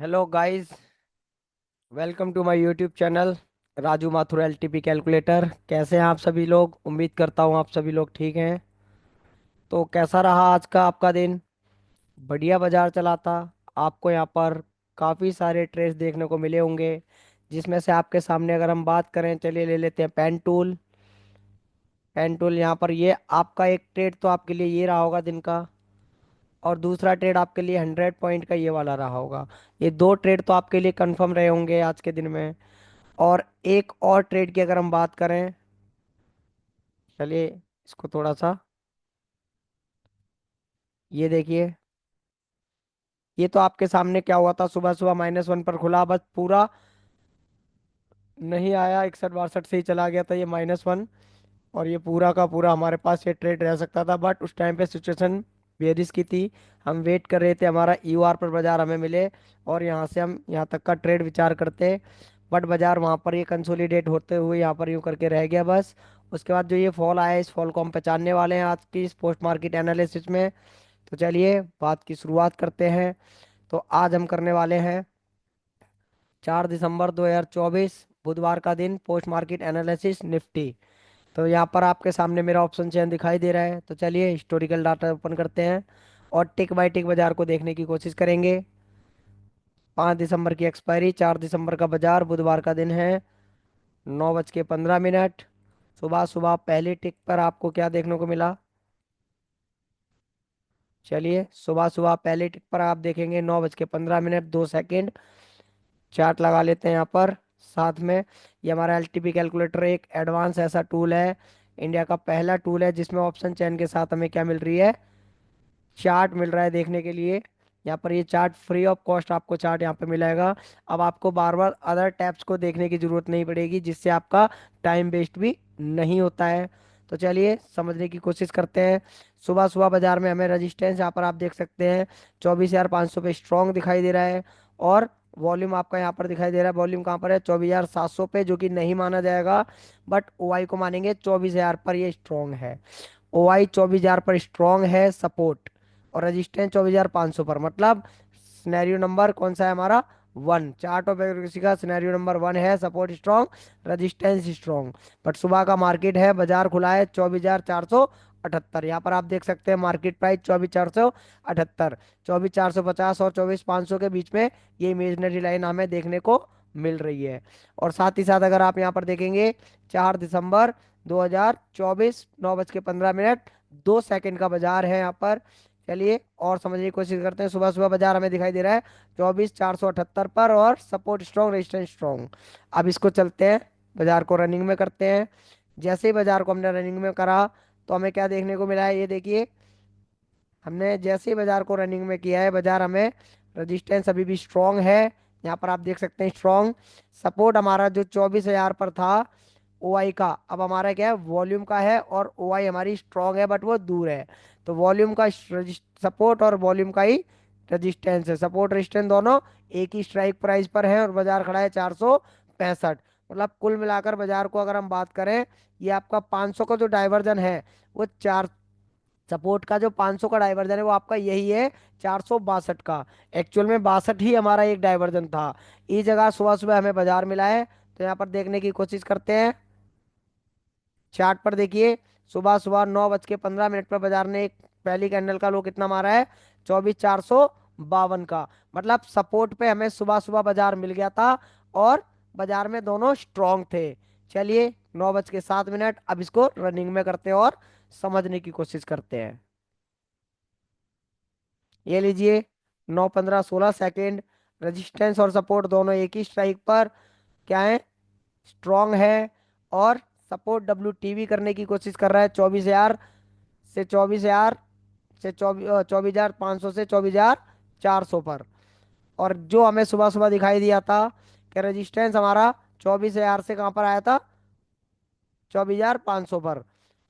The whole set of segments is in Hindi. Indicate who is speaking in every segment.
Speaker 1: Hello guys. Welcome to my YouTube channel Raju Mathur LTP calculator. कैसे हैं आप सभी लोग? उम्मीद करता हूँ आप सभी लोग ठीक हैं। तो कैसा रहा आज का आपका दिन? बढ़िया बाजार चला था? आपको यहाँ पर काफ़ी सारे ट्रेड्स देखने को मिले होंगे, जिसमें से आपके सामने अगर हम बात करें, चलिए ले लेते हैं पेन टूल। पेन टूल यहाँ पर ये आपका एक ट्रेड तो आपके लिए ये रहा होगा दिन का, और दूसरा ट्रेड आपके लिए 100 पॉइंट का ये वाला रहा होगा। ये दो ट्रेड तो आपके लिए कंफर्म रहे होंगे आज के दिन में। और एक और ट्रेड की अगर हम बात करें, चलिए इसको थोड़ा सा, ये देखिए। ये तो आपके सामने क्या हुआ था, सुबह सुबह -1 पर खुला, बस पूरा नहीं आया, 61 62 से ही चला गया था ये -1। और ये पूरा का पूरा हमारे पास ये ट्रेड रह सकता था, बट उस टाइम पे सिचुएशन बेरिश की थी। हम वेट कर रहे थे हमारा ईओआर पर बाजार हमें मिले, और यहाँ से हम यहाँ तक का ट्रेड विचार करते। बट बाजार वहाँ पर ये कंसोलिडेट होते हुए यहाँ पर यूँ करके रह गया बस। उसके बाद जो ये फॉल आया, इस फॉल को हम पहचानने वाले हैं आज की इस पोस्ट मार्केट एनालिसिस में। तो चलिए बात की शुरुआत करते हैं। तो आज हम करने वाले हैं 4 दिसंबर 2024 बुधवार का दिन, पोस्ट मार्केट एनालिसिस निफ्टी। तो यहाँ पर आपके सामने मेरा ऑप्शन चेन दिखाई दे रहा है। तो चलिए हिस्टोरिकल डाटा ओपन करते हैं और टिक बाय टिक बाजार को देखने की कोशिश करेंगे। 5 दिसंबर की एक्सपायरी, 4 दिसंबर का बाजार, बुधवार का दिन है, 9:15। सुबह सुबह पहली टिक पर आपको क्या देखने को मिला? चलिए सुबह सुबह पहली टिक पर आप देखेंगे 9:15 2 सेकेंड। चार्ट लगा लेते हैं यहाँ पर साथ में। ये हमारा एलटीपी कैलकुलेटर एक एडवांस ऐसा टूल है, इंडिया का पहला टूल है जिसमें ऑप्शन चेन के साथ हमें क्या मिल रही है, चार्ट मिल रहा है देखने के लिए। यहाँ पर ये चार्ट फ्री ऑफ कॉस्ट आपको चार्ट यहाँ पे मिलेगा। अब आपको बार बार अदर टैब्स को देखने की जरूरत नहीं पड़ेगी, जिससे आपका टाइम वेस्ट भी नहीं होता है। तो चलिए समझने की कोशिश करते हैं। सुबह सुबह बाजार में हमें रेजिस्टेंस यहाँ पर आप देख सकते हैं 24,500 पे स्ट्रॉन्ग दिखाई दे रहा है। और वॉल्यूम आपका यहाँ पर दिखाई दे रहा है, वॉल्यूम कहाँ पर है, 24,700 पे, जो कि नहीं माना जाएगा। बट ओआई को मानेंगे 24,000 पर ये स्ट्रॉन्ग है। ओआई 24,000 पर स्ट्रॉन्ग है सपोर्ट, और रेजिस्टेंस 24,500 पर, मतलब सिनेरियो नंबर कौन सा है हमारा? 1। चार्ट ऑफ एक्यूरेसी का सिनेरियो नंबर 1 है, support strong, resistance strong. But सुबह का मार्केट है, बाजार खुला है 24,478। यहाँ पर आप देख सकते हैं मार्केट प्राइस 24,478, 24,450 और 24,500 के बीच में ये इमेजनरी लाइन हमें देखने को मिल रही है। और साथ ही साथ अगर आप यहाँ पर देखेंगे, 4 दिसंबर 2024 9:15 2 सेकंड का बाजार है यहाँ पर। चलिए और समझने की कोशिश करते हैं। सुबह सुबह बाजार हमें दिखाई दे रहा है 24,478 पर, और सपोर्ट स्ट्रॉन्ग, रेजिस्टेंस स्ट्रॉन्ग। अब इसको चलते हैं, बाजार को रनिंग में करते हैं। जैसे ही बाजार को हमने रनिंग में करा, तो हमें क्या देखने को मिला है, ये देखिए। हमने जैसे ही बाजार को रनिंग में किया है, बाजार हमें रेजिस्टेंस अभी भी स्ट्रॉन्ग है, यहाँ पर आप देख सकते हैं स्ट्रॉन्ग। सपोर्ट हमारा जो 24,000 पर था ओआई का, अब हमारा क्या है, वॉल्यूम का है, और ओआई हमारी स्ट्रॉन्ग है बट वो दूर है। तो वॉल्यूम का सपोर्ट और वॉल्यूम का ही रेजिस्टेंस है, सपोर्ट रेजिस्टेंस दोनों एक ही स्ट्राइक प्राइस पर है, और बाजार खड़ा है 465। मतलब कुल मिलाकर बाजार को अगर हम बात करें, ये आपका 500 का जो डाइवर्जन है, वो चार, सपोर्ट का जो 500 का डाइवर्जन है वो आपका यही है, 462 का। एक्चुअल में 62 ही हमारा एक डाइवर्जन था। इस जगह सुबह सुबह हमें बाजार मिला है, तो यहाँ पर देखने की कोशिश करते हैं। चार्ट पर देखिए, सुबह सुबह 9:15 पर बाजार ने एक पहली कैंडल का लो कितना मारा है, 24,452 का। मतलब सपोर्ट पे हमें सुबह सुबह बाजार मिल गया था, और बाजार में दोनों स्ट्रॉन्ग थे। चलिए 9:07, अब इसको रनिंग में करते हैं और समझने की कोशिश करते हैं। ये लीजिए, 9 15 16 सेकेंड, रेजिस्टेंस और सपोर्ट दोनों एक ही स्ट्राइक पर क्या है, स्ट्रॉन्ग है। और सपोर्ट डब्ल्यू टीवी करने की कोशिश कर रहा है 24,000 से, 24,000 से 24,500 से 24,400 पर। और जो हमें सुबह सुबह दिखाई दिया था कि रेजिस्टेंस हमारा 24,000 से कहाँ पर आया था, 24,500 पर।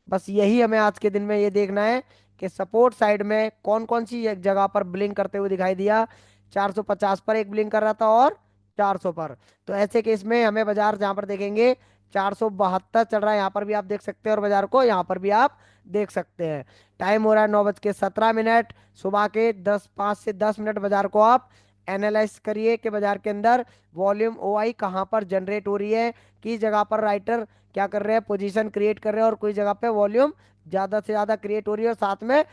Speaker 1: बस यही हमें आज के दिन में ये देखना है कि सपोर्ट साइड में कौन कौन सी एक जगह पर ब्लिंक करते हुए दिखाई दिया। 450 पर एक ब्लिंक कर रहा था, और 400 पर। तो ऐसे केस में हमें बाजार जहां पर देखेंगे 472 चल रहा है, यहाँ पर भी आप देख सकते हैं, और बाजार को यहाँ पर भी आप देख सकते हैं। टाइम हो रहा है 9:17। सुबह के 10 5 से 10 मिनट बाजार को आप एनालाइज करिए कि बाजार के अंदर वॉल्यूम ओ आई कहाँ पर जनरेट हो रही है, किस जगह पर राइटर क्या कर रहे हैं, पोजीशन क्रिएट कर रहे हैं, और कोई जगह पे वॉल्यूम ज्यादा से ज्यादा क्रिएट हो रही है, और साथ में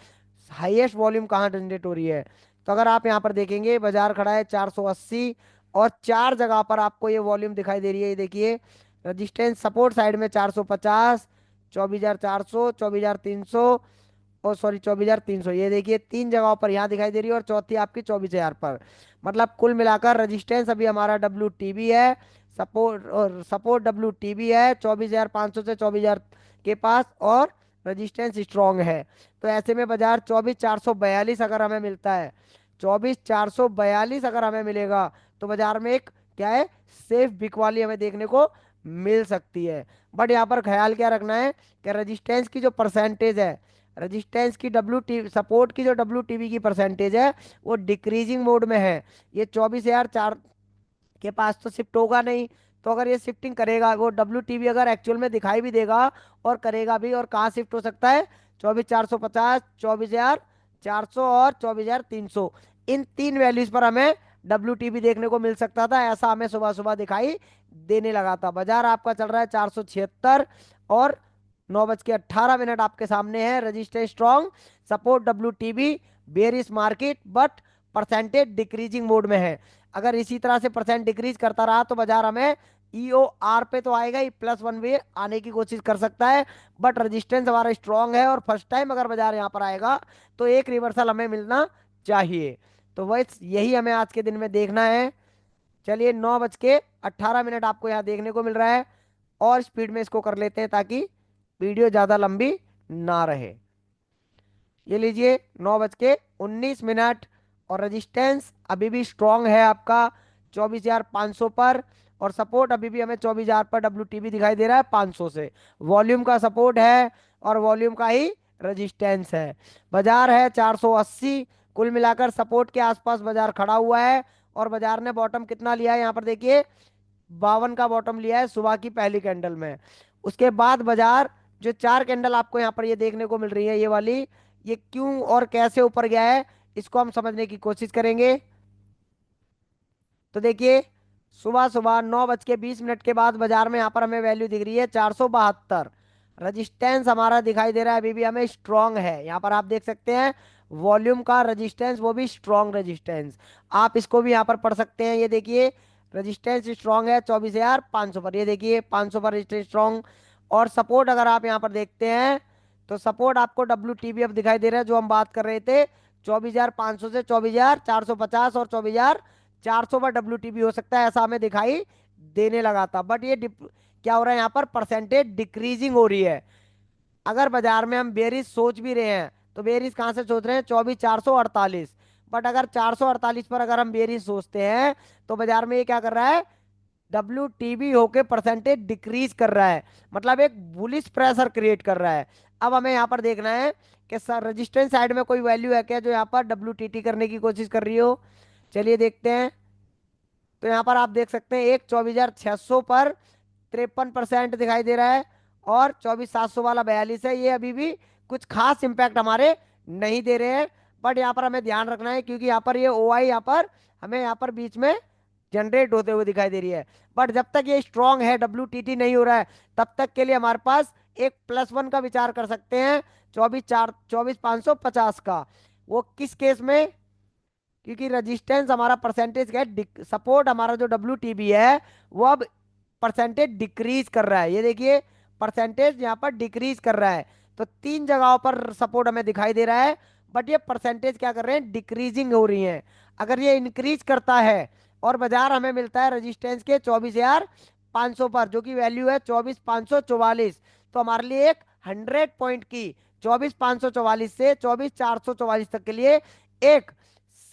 Speaker 1: हाईएस्ट वॉल्यूम कहाँ जनरेट हो रही है। तो अगर आप यहाँ पर देखेंगे बाजार खड़ा है 480, और चार जगह पर आपको ये वॉल्यूम दिखाई दे रही है। ये देखिए रजिस्टेंस सपोर्ट साइड में 450, 24,400, 24,300, ओ सॉरी 24,300, ये देखिए तीन जगहों पर यहाँ दिखाई दे रही है, और चौथी आपकी 24,000 पर। मतलब कुल मिलाकर रजिस्टेंस अभी हमारा डब्ल्यू टी है, सपोर्ट और सपोर्ट डब्ल्यू टी है 24,500 से 24,000 के पास, और रजिस्टेंस स्ट्रांग है। तो ऐसे में बाजार 24,442 अगर हमें मिलता है, 24,442 अगर हमें मिलेगा, तो बाजार में एक क्या है, सेफ बिकवाली हमें देखने को मिल सकती है। बट यहाँ पर ख्याल क्या रखना है कि रजिस्टेंस की जो परसेंटेज है, रजिस्टेंस की डब्ल्यू टी सपोर्ट की जो डब्ल्यू टीबी की परसेंटेज है, वो डिक्रीजिंग मोड में है। ये 24,004 के पास तो शिफ्ट होगा नहीं। तो अगर ये शिफ्टिंग करेगा, वो डब्ल्यू टीबी अगर एक्चुअल में दिखाई भी देगा और करेगा भी, और कहाँ शिफ्ट हो सकता है, 24,450, 24,400 और 24,300, इन तीन वैल्यूज पर हमें डब्ल्यू टीबी देखने को मिल सकता था। ऐसा हमें सुबह सुबह दिखाई देने लगा था। बाजार आपका चल रहा है 476, और 9:18 आपके सामने है। Register strong, support W TB, bearish market, but percentage decreasing mode में है। अगर इसी तरह से परसेंट डिक्रीज करता रहा तो बाजार हमें ईओ आर पे तो आएगा ही, +1 वे आने की कोशिश कर सकता है। बट रेजिस्टेंस हमारा स्ट्रांग है, और फर्स्ट टाइम अगर बाजार यहाँ पर आएगा तो एक रिवर्सल हमें मिलना चाहिए। तो बस यही हमें आज के दिन में देखना है। चलिए 9:18 आपको यहाँ देखने को मिल रहा है, और स्पीड में इसको कर लेते हैं ताकि वीडियो ज़्यादा लंबी ना रहे। ये लीजिए 9:19, और रेजिस्टेंस अभी भी स्ट्रांग है आपका 24,500 पर, और सपोर्ट अभी भी हमें 24,000 पर डब्ल्यू दिखाई दे रहा है 500 से। वॉल्यूम का सपोर्ट है, और वॉल्यूम का ही रेजिस्टेंस है। बाजार है 480, कुल मिलाकर सपोर्ट के आसपास बाजार खड़ा हुआ है। और बाजार ने बॉटम कितना लिया है यहाँ पर देखिए, 52 का बॉटम लिया है सुबह की पहली कैंडल में। उसके बाद बाजार जो चार कैंडल आपको यहाँ पर ये देखने को मिल रही है, ये वाली, ये क्यों और कैसे ऊपर गया है, इसको हम समझने की कोशिश करेंगे। तो देखिए सुबह सुबह 9:20 के बाद बाजार में यहाँ पर हमें वैल्यू दिख रही है 472। रजिस्टेंस हमारा दिखाई दे रहा है अभी भी हमें स्ट्रांग है। यहाँ पर आप देख सकते हैं वॉल्यूम का रजिस्टेंस, वो भी स्ट्रांग रजिस्टेंस। आप इसको भी यहाँ पर पढ़ सकते हैं। ये देखिए रजिस्टेंस स्ट्रांग है 24,500 पर, ये देखिए 500 पर रजिस्टेंस स्ट्रांग। और सपोर्ट अगर आप यहाँ पर देखते हैं, तो सपोर्ट आपको डब्ल्यू टी दिखाई दे रहा है, जो हम बात कर रहे थे 24,500 से 24,450 और 24,400 पर डब्ल्यू हो सकता है, ऐसा हमें दिखाई देने लगा था। बट ये क्या हो रहा है, यहाँ पर परसेंटेज डिक्रीजिंग हो रही है। अगर बाजार में हम बेरिस सोच भी रहे हैं, तो बेरिस कहाँ से सोच रहे हैं, 24,448। बट अगर 448 पर अगर हम बेरिस सोचते हैं, तो बाजार में ये क्या कर रहा है, डब्ल्यू होके परसेंटेज डिक्रीज कर रहा है, मतलब एक बुलिश प्रेशर क्रिएट कर रहा है। अब हमें यहाँ पर देखना है कि सर रजिस्टेंस साइड में कोई वैल्यू है क्या जो यहाँ पर डब्ल्यू करने की कोशिश कर रही हो। चलिए देखते हैं। तो यहाँ पर आप देख सकते हैं एक 24,600 पर 53% दिखाई दे रहा है, और 24,700 वाला 42 है। ये अभी भी कुछ खास इंपैक्ट हमारे नहीं दे रहे हैं। बट यहाँ पर हमें ध्यान रखना है, क्योंकि यहाँ पर ये ओ आई यहाँ पर हमें यहाँ पर बीच में जनरेट होते हुए दिखाई दे रही है। बट जब तक ये स्ट्रांग है, डब्ल्यू नहीं हो रहा है, तब तक के लिए हमारे पास एक +1 का विचार कर सकते हैं, 24,550 का। वो किस केस में, क्योंकि रेजिस्टेंस हमारा परसेंटेज का है, सपोर्ट हमारा जो डब्ल्यू है वो अब परसेंटेज डिक्रीज कर रहा है। ये देखिए परसेंटेज यहाँ पर डिक्रीज कर रहा है। तो तीन जगहों पर सपोर्ट हमें दिखाई दे रहा है, बट ये परसेंटेज क्या कर रहे हैं, डिक्रीजिंग हो रही है। अगर ये इंक्रीज करता है, और बाजार हमें मिलता है रेजिस्टेंस के 24,500 पर, जो कि वैल्यू है 24,544, तो हमारे लिए एक 100 पॉइंट की 24,544 से 24,444 तक के लिए एक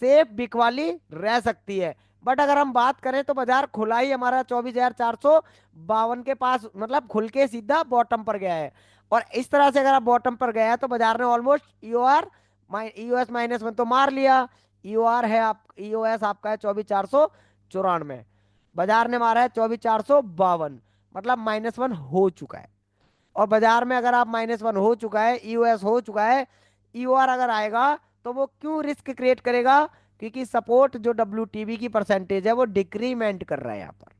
Speaker 1: सेफ बिकवाली रह सकती है। बट अगर हम बात करें तो बाजार खुला ही हमारा 24,452 के पास, मतलब खुल के सीधा बॉटम पर गया है। और इस तरह से अगर आप बॉटम पर गया है, तो बाजार ने ऑलमोस्ट ईओएस -1 तो मार लिया। ईओआर है आप, ईओएस आपका है 24,494, बाजार ने मारा है 24,452, मतलब -1 हो चुका है। और बाजार में अगर आप -1 हो चुका है, ईओएस हो चुका है, ईओआर अगर आएगा तो वो क्यों रिस्क क्रिएट करेगा, क्योंकि सपोर्ट जो WTB की परसेंटेज है वो डिक्रीमेंट कर रहा है यहाँ पर।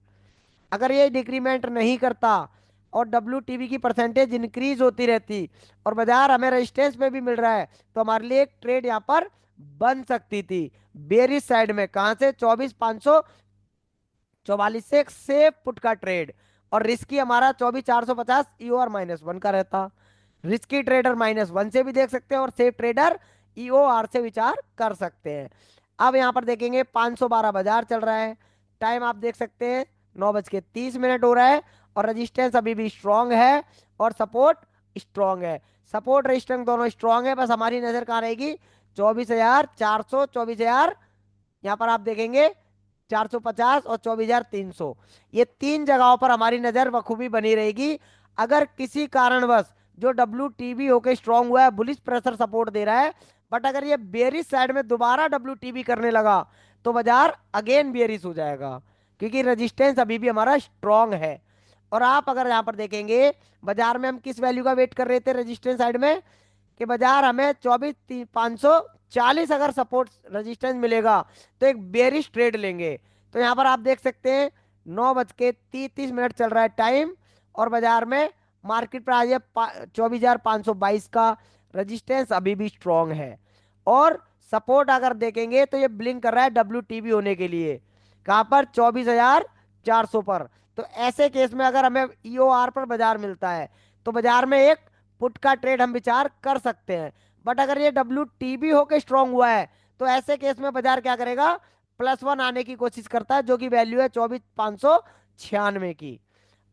Speaker 1: अगर ये डिक्रीमेंट नहीं करता और WTB की परसेंटेज इंक्रीज होती रहती और बाजार हमें रेजिस्टेंस में भी मिल रहा है, तो हमारे लिए एक ट्रेड यहाँ पर बन सकती थी बेरिश साइड में। कहां से? 24,544 से एक सेफ पुट का ट्रेड। और रिस्की हमारा 24,450 EOR -1 का रहता। रिस्की ट्रेडर -1 से भी देख सकते हैं और सेफ ट्रेडर EOR से विचार कर सकते हैं। अब यहाँ पर देखेंगे 512 बाजार चल रहा है। टाइम आप देख सकते हैं 9:30 हो रहा है और रजिस्टेंस अभी भी स्ट्रांग है और सपोर्ट स्ट्रांग है। सपोर्ट रेजिस्टेंस दोनों स्ट्रांग है, बस हमारी नजर कहाँ रहेगी? 24,400, 24,000, यहाँ पर आप देखेंगे 450 और 24,300, ये तीन जगहों पर हमारी नजर बखूबी बनी रहेगी। अगर किसी कारणवश जो WTB होके स्ट्रांग हुआ है, बुलिश प्रेशर सपोर्ट दे रहा है, बट अगर ये बेरिश साइड में दोबारा WTB करने लगा तो बाजार अगेन बेरिश हो जाएगा, क्योंकि रेजिस्टेंस अभी भी हमारा स्ट्रांग है। और आप अगर यहाँ पर देखेंगे बाजार में हम किस वैल्यू का वेट कर रहे थे रेजिस्टेंस साइड में, कि बाजार हमें 24,540 अगर सपोर्ट रेजिस्टेंस मिलेगा तो एक बेरिश ट्रेड लेंगे। तो यहाँ पर आप देख सकते हैं 9:33 चल रहा है टाइम और बाजार में मार्केट प्राइस है 24,522 का। रेजिस्टेंस अभी भी स्ट्रांग है और सपोर्ट अगर देखेंगे तो ये ब्लिंक कर रहा है WTB होने के लिए। कहाँ पर? 24,400 पर। तो ऐसे केस में अगर हमें EOR पर बाजार मिलता है तो बाजार में एक पुट का ट्रेड हम विचार कर सकते हैं। बट अगर ये WTB होके स्ट्रांग हुआ है तो ऐसे केस में बाजार क्या करेगा? +1 आने की कोशिश करता है, जो कि वैल्यू है 24,596 की।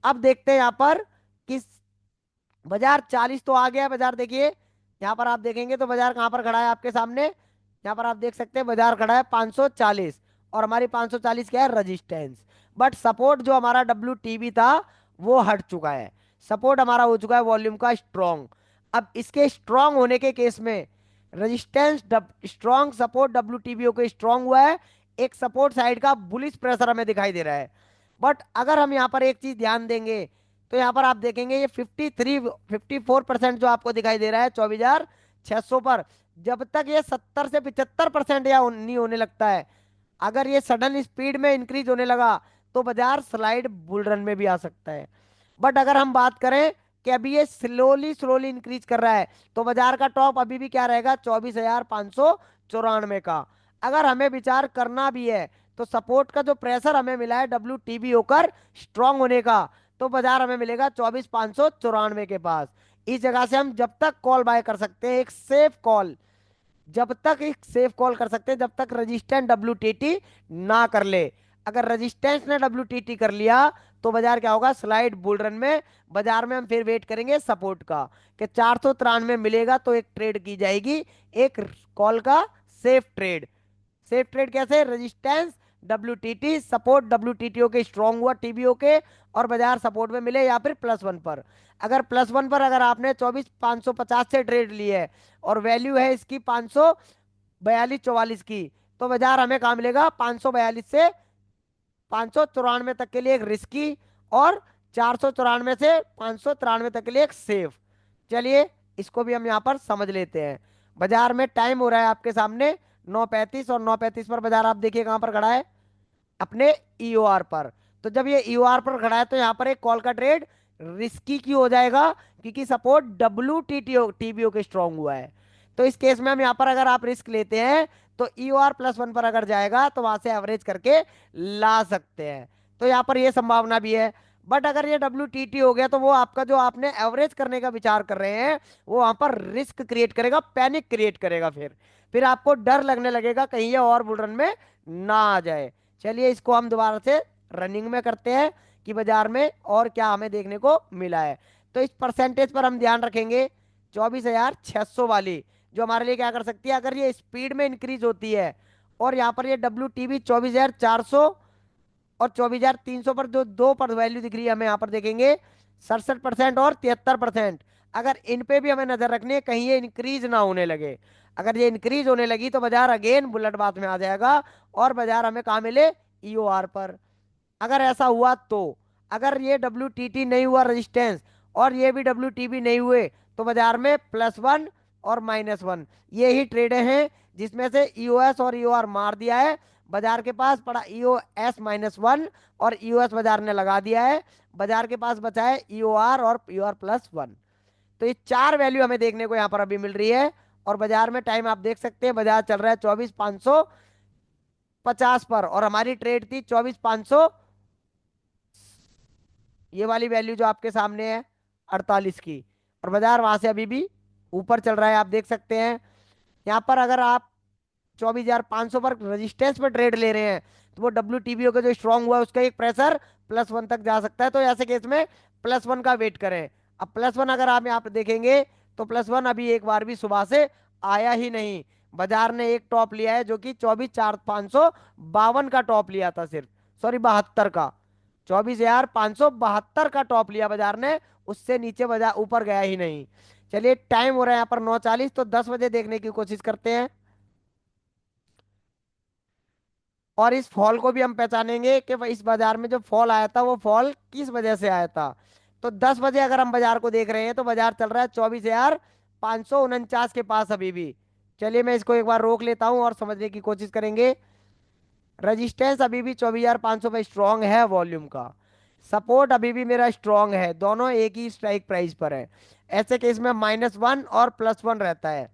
Speaker 1: अब देखते हैं यहाँ पर किस बाजार 40 तो आ गया है। बाजार देखिए यहाँ पर आप देखेंगे तो बाजार कहाँ पर खड़ा है आपके सामने? यहाँ पर आप देख सकते हैं बाजार खड़ा है 540 और हमारी 540 क्या है? रजिस्टेंस। बट सपोर्ट जो हमारा WTB था वो हट चुका है। सपोर्ट हमारा हो चुका है वॉल्यूम का स्ट्रॉन्ग। अब इसके स्ट्रॉन्ग होने के केस में रजिस्टेंस स्ट्रॉन्ग, सपोर्ट WTB को स्ट्रॉन्ग हुआ है, एक सपोर्ट साइड का बुलिश प्रेशर हमें दिखाई दे रहा है। बट अगर हम यहाँ पर एक चीज ध्यान देंगे तो यहाँ पर आप देखेंगे ये 54% जो आपको दिखाई दे रहा है 24,600 पर, जब तक ये 70 से 75% या नहीं होने लगता है, अगर ये सडन स्पीड में इंक्रीज होने लगा तो बाजार स्लाइड बुल रन में भी आ सकता है। बट अगर हम बात करें कि अभी ये स्लोली स्लोली इंक्रीज कर रहा है तो बाजार का टॉप अभी भी क्या रहेगा? 24,594 का। अगर हमें विचार करना भी है तो सपोर्ट का जो प्रेशर हमें मिला है WTB होकर स्ट्रांग होने का, तो बाजार हमें मिलेगा 24,594 के पास। इस जगह से हम जब तक कॉल बाय कर सकते हैं, एक सेफ कॉल, जब तक एक सेफ कॉल कर सकते हैं जब तक रजिस्टेंस WTT ना कर ले। अगर रजिस्टेंस ने WTT कर लिया तो बाजार क्या होगा? स्लाइड बुल रन में। बाजार में हम फिर वेट करेंगे सपोर्ट का कि 493 मिलेगा तो एक ट्रेड की जाएगी, एक कॉल का सेफ ट्रेड। सेफ ट्रेड कैसे? रेजिस्टेंस WTT, सपोर्ट WTT के स्ट्रांग हुआ TBO के और बाजार सपोर्ट में मिले या फिर +1 पर। अगर +1 पर अगर आपने 24,550 से ट्रेड ली है और वैल्यू है इसकी 542-44 की, तो बाजार हमें कहाँ मिलेगा? 542 से 594 तक के लिए एक रिस्की और 494 से 593 तक के लिए एक सेफ। चलिए इसको भी हम यहाँ पर समझ लेते हैं। बाजार में टाइम हो रहा है आपके सामने 9:35 और 9:35 पर बाजार आप देखिए कहाँ पर खड़ा है? अपने EOR पर। तो जब ये EOR पर खड़ा है तो यहाँ पर एक कॉल का ट्रेड रिस्की क्यों हो जाएगा? क्योंकि सपोर्ट WTTO TBO के स्ट्रांग हुआ है। तो इस केस में हम यहाँ पर अगर आप रिस्क लेते हैं तो EOR +1 पर अगर जाएगा तो वहां से एवरेज करके ला सकते हैं। तो यहाँ पर ये संभावना भी है। बट अगर ये WTT हो गया तो वो आपका जो आपने एवरेज करने का विचार कर रहे हैं वो वहां पर रिस्क क्रिएट करेगा, पैनिक क्रिएट करेगा। फिर आपको डर लगने लगेगा कहीं ये और बुल रन में ना आ जाए। चलिए इसको हम दोबारा से रनिंग में करते हैं कि बाजार में और क्या हमें देखने को मिला है। तो इस परसेंटेज पर हम ध्यान रखेंगे 24,600 वाली, जो हमारे लिए क्या कर सकती है? अगर ये स्पीड में इंक्रीज होती है और यहाँ पर ये WTB 24,400 और 24,300 पर जो दो पर वैल्यू दिख रही है हमें यहाँ पर देखेंगे 67% और 73%। अगर इन पे भी हमें नजर रखनी है कहीं ये इंक्रीज ना होने लगे। अगर ये इंक्रीज होने लगी तो बाजार अगेन बुलेट बात में आ जाएगा और बाजार हमें कहाँ मिले? EOR पर। अगर ऐसा हुआ तो अगर ये WTT नहीं हुआ रेजिस्टेंस और ये भी WTB नहीं हुए तो बाजार में +1 और -1 ये ही ट्रेड हैं जिसमें से ईओएस और ईओआर मार दिया है। बाजार के पास पड़ा EOS-1 और ईओएस बाजार ने लगा दिया है। बाजार के पास बचा है ईओआर और EOR+1। तो ये चार वैल्यू हमें देखने को यहाँ पर अभी मिल रही है। और बाजार में टाइम आप देख सकते हैं, बाजार चल रहा है 24,550 पर, और हमारी ट्रेड थी 24,500, ये वाली वैल्यू जो आपके सामने है 48 की। और बाजार वहां से अभी भी ऊपर चल रहा है, आप देख सकते हैं। यहाँ पर अगर आप 24,500 पर रेजिस्टेंस पर ट्रेड ले रहे हैं, तो वो WTBO का जो स्ट्रांग हुआ है उसका एक प्रेशर +1 तक जा सकता है। तो ऐसे केस में +1 का वेट करें। अब +1 अगर आप यहाँ पे देखेंगे, तो +1 अभी एक बार भी सुबह से आया ही नहीं। बाजार ने एक टॉप लिया है जो कि 24,552 का टॉप लिया था, सिर्फ, सॉरी 72 का, 24,572 का टॉप लिया बाजार ने। उससे नीचे बाजार ऊपर गया ही नहीं। चलिए, टाइम हो रहा है यहाँ पर 9:40, तो 10 बजे देखने की कोशिश करते हैं। और इस फॉल को भी हम पहचानेंगे कि इस बाजार में जो फॉल आया था वो फॉल किस वजह से आया था। तो 10 बजे अगर हम बाजार को देख रहे हैं, तो बाजार चल रहा है 24,549 के पास अभी भी। चलिए, मैं इसको एक बार रोक लेता हूं और समझने की कोशिश करेंगे। रजिस्टेंस अभी भी 24,500 पे स्ट्रांग है वॉल्यूम का। सपोर्ट अभी भी मेरा स्ट्रांग है, दोनों एक ही स्ट्राइक प्राइस पर है। ऐसे केस में -1 और +1 रहता है।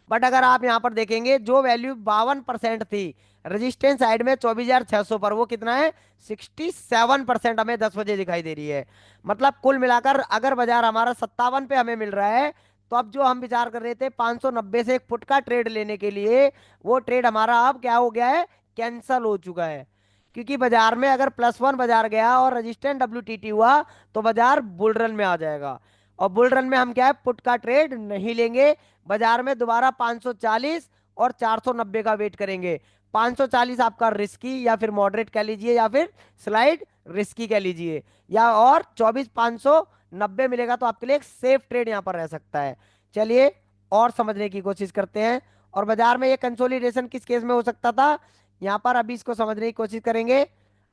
Speaker 1: बट अगर आप यहाँ पर देखेंगे, जो वैल्यू 52% थी रेजिस्टेंस साइड में 24,600 पर, वो कितना है, 67% हमें 10 बजे दिखाई दे रही है। मतलब कुल मिलाकर अगर बाजार हमारा 57 पे हमें मिल रहा है, तो अब जो हम विचार कर रहे थे 590 से एक फुट का ट्रेड लेने के लिए, वो ट्रेड हमारा अब क्या हो गया है, कैंसल हो चुका है। क्योंकि बाजार में अगर +1 बाजार गया और रजिस्टेंस WTT हुआ, तो बाजार बुल रन में आ जाएगा। और बुल रन में हम क्या है, पुट का ट्रेड नहीं लेंगे। बाजार में दोबारा 540 और 490 का वेट करेंगे। 540 आपका रिस्की या फिर मॉडरेट कह लीजिए, या फिर स्लाइड रिस्की कह लीजिए, या और 24,590 मिलेगा तो आपके लिए एक सेफ ट्रेड यहाँ पर रह सकता है। चलिए, और समझने की कोशिश करते हैं। और बाजार में ये कंसोलिडेशन किस केस में हो सकता था, यहाँ पर अभी इसको समझने की कोशिश करेंगे।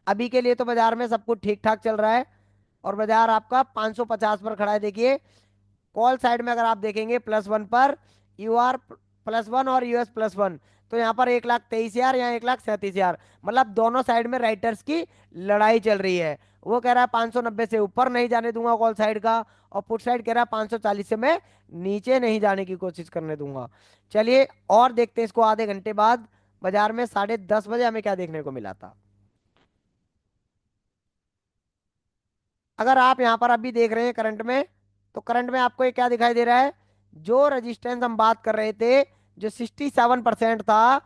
Speaker 1: अभी के लिए तो बाजार में सब कुछ ठीक ठाक चल रहा है, और बाजार आपका 550 पर खड़ा है। देखिए, कॉल साइड में अगर आप देखेंगे +1 पर, EOR+1 और US+1, तो यहाँ पर 1,23,000, यहाँ 1,37,000, मतलब दोनों साइड में राइटर्स की लड़ाई चल रही है। वो कह रहा है 590 से ऊपर नहीं जाने दूंगा कॉल साइड का, और पुट साइड कह रहा है 540 से मैं नीचे नहीं जाने की कोशिश करने दूंगा। चलिए, और देखते हैं इसको आधे घंटे बाद बाजार में 10:30 बजे हमें क्या देखने को मिला था। अगर आप यहाँ पर अभी देख रहे हैं करंट में, तो करंट में आपको ये क्या दिखाई दे रहा है, जो रेजिस्टेंस हम बात कर रहे थे, जो 67% था,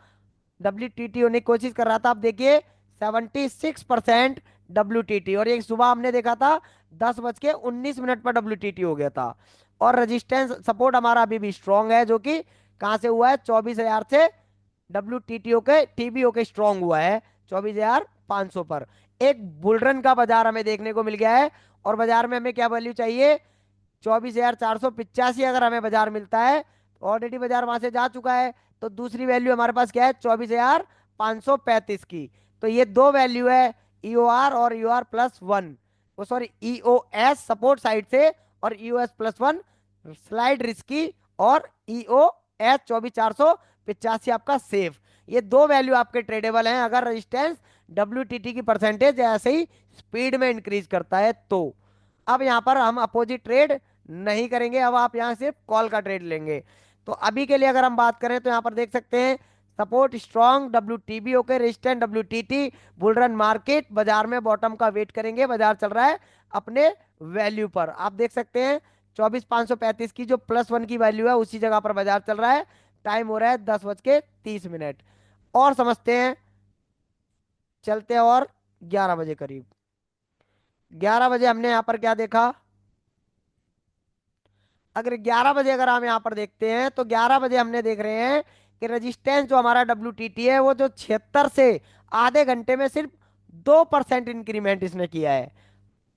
Speaker 1: WTT होने की कोशिश कर रहा था, आप देखिए 76% WTT। और ये सुबह हमने देखा था 10:19 पर WTT हो गया था। और रेजिस्टेंस सपोर्ट हमारा अभी भी स्ट्रांग है, जो कि कहाँ से हुआ है, 24,000 से WTTO के TBO के स्ट्रांग हुआ है 24,500 पर। एक बुलरन का बाजार हमें देखने को मिल गया है। और बाजार में हमें क्या वैल्यू चाहिए, 24,485 अगर हमें बाजार मिलता है, ऑलरेडी बाजार वहां से जा चुका है। तो दूसरी वैल्यू हमारे पास क्या है, 24,535 की। तो ये दो वैल्यू है, EOR और EOR+1, वो सॉरी EOS सपोर्ट साइड से, और EOS+1 स्लाइड रिस्की, और EOS 24,485 आपका सेफ। ये दो वैल्यू आपके ट्रेडेबल हैं अगर रेजिस्टेंस WTT की परसेंटेज ऐसे ही स्पीड में इंक्रीज करता है तो। अब यहाँ पर हम अपोजिट ट्रेड नहीं करेंगे, अब आप यहाँ सिर्फ कॉल का ट्रेड लेंगे। तो अभी के लिए अगर हम बात करें, तो यहाँ पर देख सकते हैं support strong WTB okay, resistant WTT, bull run market, बाजार में बॉटम का वेट करेंगे। बाजार चल रहा है अपने वैल्यू पर, आप देख सकते हैं 24,535 की जो +1 की वैल्यू है उसी जगह पर बाजार चल रहा है। टाइम हो रहा है 10:30। और समझते हैं, चलते हैं, और 11 बजे करीब, 11 बजे हमने यहाँ पर क्या देखा। अगर 11 बजे अगर हम यहाँ पर देखते हैं, तो 11 बजे हमने देख रहे हैं कि रेजिस्टेंस जो हमारा WTT है, वो जो 76 से आधे घंटे में सिर्फ 2% इंक्रीमेंट इसने किया है।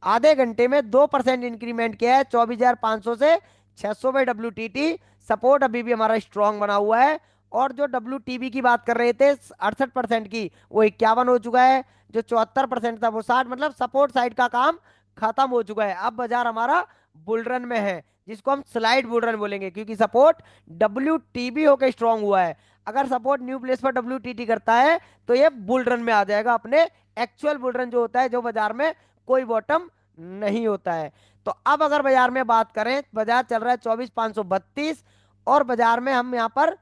Speaker 1: आधे घंटे में 2% इंक्रीमेंट किया है, 24,500 से 600 में WTT। सपोर्ट अभी भी हमारा स्ट्रांग बना हुआ है। और जो WTB की बात कर रहे थे 68% की, वो 51 हो चुका है। जो 74% था वो 60, मतलब सपोर्ट साइड का काम खत्म हो चुका है। अब बाजार हमारा बुलरन में है, जिसको हम स्लाइड बुलरन बोलेंगे, क्योंकि सपोर्ट WTB होकर स्ट्रांग हुआ है। अगर सपोर्ट न्यू प्लेस पर WTT करता है तो ये बुल रन में आ जाएगा, अपने एक्चुअल बुल रन जो होता है, जो बाजार में कोई बॉटम नहीं होता है। तो अब अगर बाजार में बात करें, बाजार चल रहा है 24,532, और बाजार में हम यहाँ पर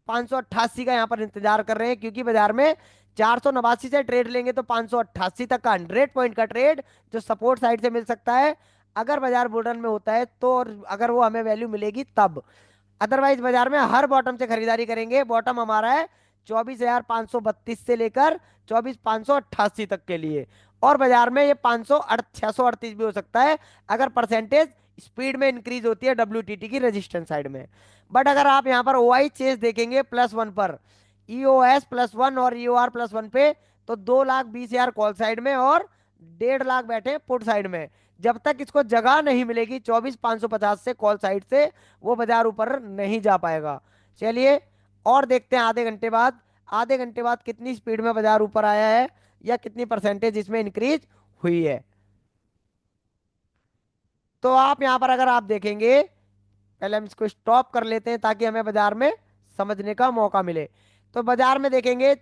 Speaker 1: 588 का यहाँ पर इंतजार कर रहे हैं, क्योंकि बाजार में 489 से ट्रेड लेंगे तो 588 तक का 100 पॉइंट का ट्रेड जो सपोर्ट साइड से मिल सकता है, अगर बाजार बुल रन में होता है तो, और अगर वो हमें वैल्यू मिलेगी तब। अदरवाइज बाजार में हर बॉटम से खरीदारी करेंगे। बॉटम हमारा है 24,532 से लेकर 24,588 तक के लिए, और बाजार में ये 638 भी हो सकता है अगर परसेंटेज स्पीड में इंक्रीज होती है WTT की रेजिस्टेंस साइड में। बट अगर आप यहाँ पर OI चेस देखेंगे +1 पर, EOS +1 और EOR +1 पे, तो 2,20,000 कॉल साइड में और 1.5 लाख बैठे पुट साइड में। जब तक इसको जगह नहीं मिलेगी 24,550 से कॉल साइड से, वो बाजार ऊपर नहीं जा पाएगा। चलिए और देखते हैं आधे घंटे बाद कितनी स्पीड में बाजार ऊपर आया है, या कितनी परसेंटेज इसमें इंक्रीज हुई है। तो आप यहां पर अगर आप देखेंगे, पहले हम इसको स्टॉप कर लेते हैं ताकि हमें बाजार में समझने का मौका मिले। तो बाजार में देखेंगे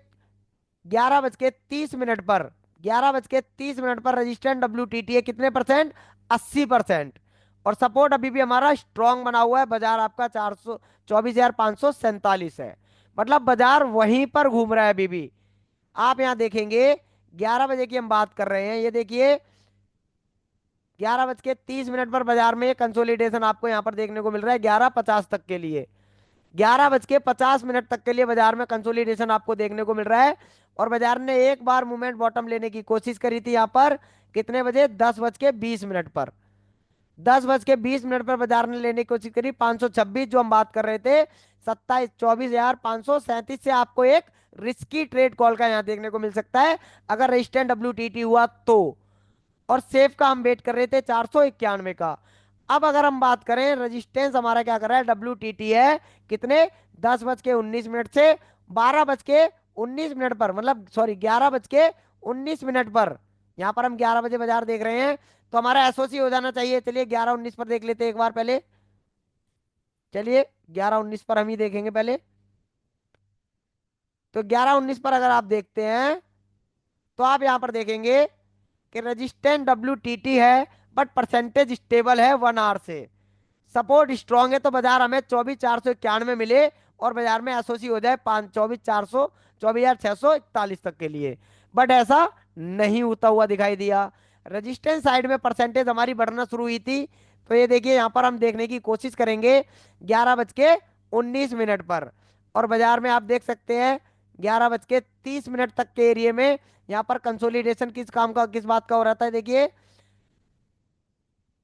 Speaker 1: 11:30 पर, 11:30 पर रजिस्टेंट WTT है कितने परसेंट, 80%। और सपोर्ट अभी भी हमारा स्ट्रांग बना हुआ है, बाजार आपका 24,547 है। मतलब बाजार वहीं पर घूम रहा है अभी भी। आप यहां देखेंगे 11 बजे की हम बात कर रहे हैं, ये देखिए 11:30 पर बाजार में कंसोलिडेशन आपको यहां पर देखने को मिल रहा है 11:50 तक के लिए। 11:50 तक के लिए बाजार में कंसोलिडेशन आपको देखने को मिल रहा है। और बाजार ने एक बार मूवमेंट बॉटम लेने की कोशिश करी थी यहाँ पर, कितने बजे, 10:20 पर। 10:20 पर बाजार ने लेने की कोशिश करी 526, जो हम बात कर रहे थे 24,537 से, आपको एक रिस्की ट्रेड कॉल का यहाँ देखने को मिल सकता है अगर रेजिस्टेंट WTT हुआ तो। और सेफ का हम वेट कर रहे थे 491 का। अब अगर हम बात करें, रेजिस्टेंस हमारा क्या कर रहा है, WTT है कितने, 10:19 से 12:19 पर, मतलब सॉरी 11:19 पर। यहाँ पर हम 11 बजे बाजार देख रहे हैं, तो हमारा एसओसी हो जाना चाहिए। चलिए 11:19 पर देख लेते हैं एक बार पहले। चलिए 11:19 पर हम ही देखेंगे पहले। तो 11:19 पर अगर आप देखते हैं तो आप यहाँ पर देखेंगे कि रेजिस्टेंट WTT है, बट परसेंटेज स्टेबल है 1 आवर से। सपोर्ट स्ट्रांग है, तो बाजार हमें 24,491 मिले, और बाजार में एसओसी हो जाए 24,641 तक के लिए। बट ऐसा नहीं होता हुआ दिखाई दिया। रेजिस्टेंस साइड में परसेंटेज हमारी बढ़ना शुरू हुई थी। तो ये देखिए यहाँ पर हम देखने की कोशिश करेंगे 11:19 पर, और बाजार में आप देख सकते हैं 11:30 तक के एरिया में यहाँ पर कंसोलिडेशन किस काम का, किस बात का हो रहा था, देखिए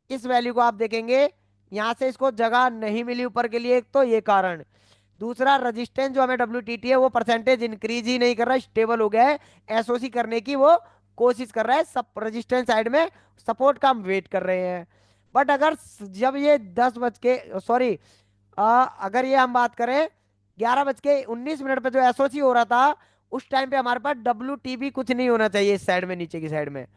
Speaker 1: इस वैल्यू को आप देखेंगे, यहां से इसको जगह नहीं मिली ऊपर के लिए, एक तो ये कारण। दूसरा, रेजिस्टेंस जो हमें WTT है वो परसेंटेज इंक्रीज ही नहीं कर रहा, स्टेबल हो गया है। एसओसी करने की वो कोशिश कर रहा है, सब रेजिस्टेंस साइड में सपोर्ट का हम वेट कर रहे हैं। बट अगर जब ये 10 बज के सॉरी अगर ये हम बात करें 11:19 पे जो एसओसी हो रहा था, उस टाइम पे हमारे पास WTB कुछ नहीं होना चाहिए इस साइड में, नीचे की साइड में।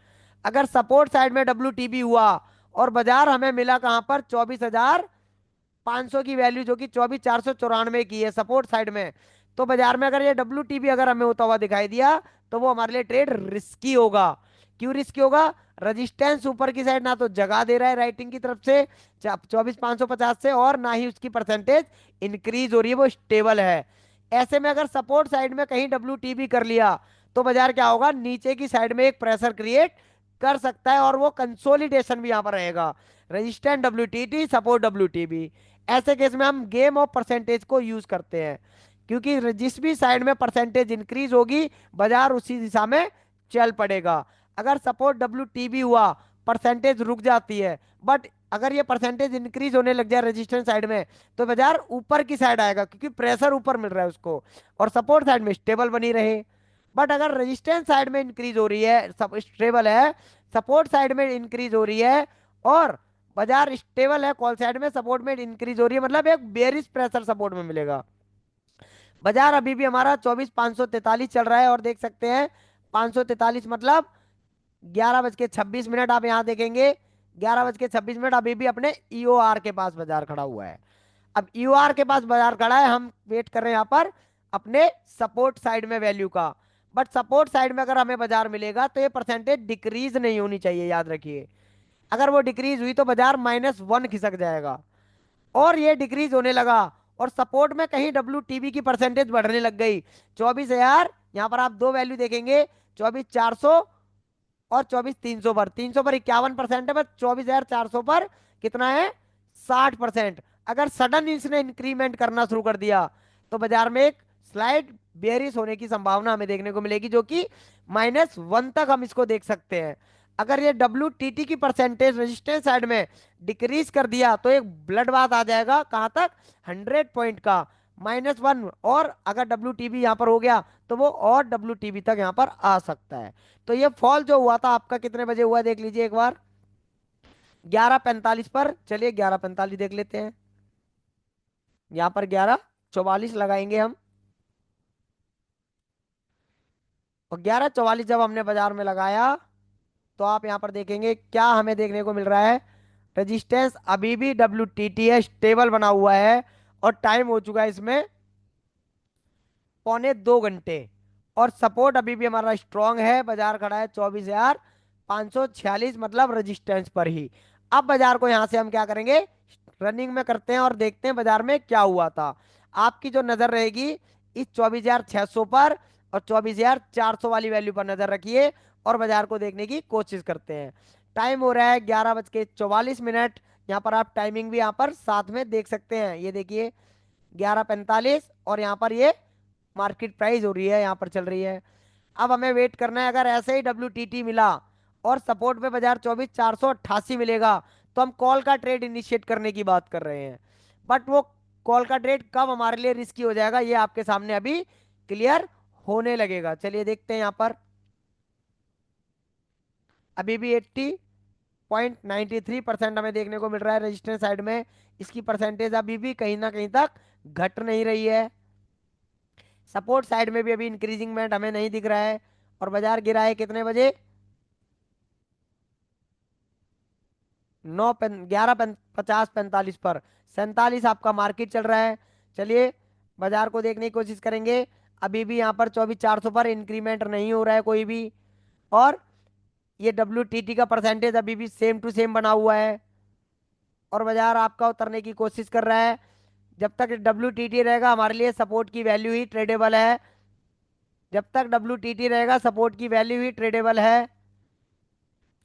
Speaker 1: अगर सपोर्ट साइड में WTB हुआ और बाजार हमें मिला कहां पर, 24,500 की वैल्यू, जो कि 24,494 की है सपोर्ट साइड में, तो बाजार में अगर ये WTB अगर हमें होता हुआ दिखाई दिया, तो वो हमारे लिए ट्रेड रिस्की होगा। क्यों रिस्की होगा, रजिस्टेंस ऊपर की साइड ना तो जगह दे रहा है राइटिंग की तरफ से 24,550 से, और ना ही उसकी परसेंटेज इंक्रीज हो रही है, वो स्टेबल है। ऐसे में अगर सपोर्ट साइड में कहीं WTB कर लिया, तो बाजार क्या होगा, नीचे की साइड में एक प्रेशर क्रिएट कर सकता है, और वो कंसोलिडेशन भी यहां पर रहेगा। Resistant WTT, support WTB। ऐसे केस में हम गेम ऑफ परसेंटेज को यूज करते हैं, क्योंकि जिस भी साइड में परसेंटेज इंक्रीज होगी बाजार उसी दिशा में चल पड़ेगा। अगर सपोर्ट WTB हुआ, परसेंटेज रुक जाती है, बट अगर ये परसेंटेज इंक्रीज होने लग जाए रेजिस्टेंस साइड में, तो बाजार ऊपर की साइड आएगा, क्योंकि प्रेशर ऊपर मिल रहा है उसको, और सपोर्ट साइड में स्टेबल बनी रहे। बट अगर रेजिस्टेंस साइड में इंक्रीज हो रही है, सब स्टेबल है, सपोर्ट साइड में इंक्रीज हो रही है, और बाजार स्टेबल है कॉल साइड में, सपोर्ट में इंक्रीज हो रही है, मतलब एक बेरिश प्रेशर सपोर्ट में मिलेगा। बाजार अभी भी हमारा 24,543 चल रहा है, और देख सकते हैं 543 मतलब 11:26 आप यहाँ देखेंगे, 11:26 अभी भी अपने EOR के पास बाजार खड़ा हुआ है। अब EOR के पास बाजार खड़ा है, हम वेट कर रहे हैं यहाँ पर अपने सपोर्ट साइड में वैल्यू का। बट सपोर्ट साइड में अगर हमें बाजार मिलेगा तो ये परसेंटेज डिक्रीज नहीं होनी चाहिए, याद रखिए। अगर वो डिक्रीज हुई तो बाजार -1 खिसक जाएगा। और ये डिक्रीज होने लगा और सपोर्ट में कहीं WTB की परसेंटेज बढ़ने लग गई। 24,000, यहाँ पर आप दो वैल्यू देखेंगे, 24,400 और 24,300 पर। 300 पर 51% है, बस 24,400 पर कितना है, 60%। अगर सडन इसने इंक्रीमेंट करना शुरू कर दिया तो बाजार में एक स्लाइड बेयरिश होने की संभावना हमें देखने को मिलेगी, जो कि -1 तक हम इसको देख सकते हैं। अगर ये WTT की परसेंटेज रेजिस्टेंस साइड में डिक्रीज कर दिया तो एक ब्लड बात आ जाएगा, कहां तक, 100 पॉइंट का, -1। और अगर WTB यहाँ पर हो गया तो वो और WTB तक यहाँ पर आ सकता है। तो ये फॉल जो हुआ था आपका कितने बजे हुआ देख लीजिए एक बार, 11:45 पर। चलिए 11:45 देख लेते हैं। यहाँ पर 11:44 लगाएंगे हम। और 11:44 जब हमने बाजार में लगाया तो आप यहाँ पर देखेंगे क्या हमें देखने को मिल रहा है। रेजिस्टेंस अभी भी WTT है, स्टेबल बना हुआ है। और टाइम हो चुका है इसमें -2 घंटे। और सपोर्ट अभी भी हमारा स्ट्रांग है, बाजार खड़ा है 24,546, मतलब रेजिस्टेंस पर ही। अब बाजार को यहां से हम क्या करेंगे, रनिंग में करते हैं और देखते हैं बाजार में क्या हुआ था। आपकी जो नजर रहेगी इस 24,600 पर और 24,400 वाली वैल्यू पर नजर रखिए और बाजार को देखने की कोशिश करते हैं। टाइम हो रहा है 11:44। यहाँ पर आप टाइमिंग भी यहाँ पर साथ में देख सकते हैं, ये देखिए 11:45। और यहाँ पर ये मार्केट प्राइस हो रही है, यहाँ पर चल रही है। अब हमें वेट करना है, अगर ऐसे ही WTT मिला और सपोर्ट पे बाजार 24,488 मिलेगा तो हम कॉल का ट्रेड इनिशिएट करने की बात कर रहे हैं। बट वो कॉल का ट्रेड कब हमारे लिए रिस्की हो जाएगा ये आपके सामने अभी क्लियर होने लगेगा। चलिए देखते हैं यहाँ पर। अभी भी 80.93% हमें देखने को मिल रहा है रजिस्टेंस साइड में। इसकी परसेंटेज अभी भी कहीं ना कहीं तक घट नहीं रही है। सपोर्ट साइड में भी अभी इंक्रीजिंग मैट हमें नहीं दिख रहा है। और बाजार गिरा है कितने बजे, 11:50-45 पर। 47 आपका मार्केट चल रहा है। चलिए बाजार को देखने की कोशिश करेंगे। अभी भी यहाँ पर 24,400 पर इंक्रीमेंट नहीं हो रहा है कोई भी। और ये WTT का परसेंटेज अभी भी सेम टू सेम बना हुआ है। और बाजार आपका उतरने की कोशिश कर रहा है। जब तक WTT रहेगा हमारे लिए सपोर्ट की वैल्यू ही ट्रेडेबल है। जब तक WTT रहेगा सपोर्ट की वैल्यू ही ट्रेडेबल है।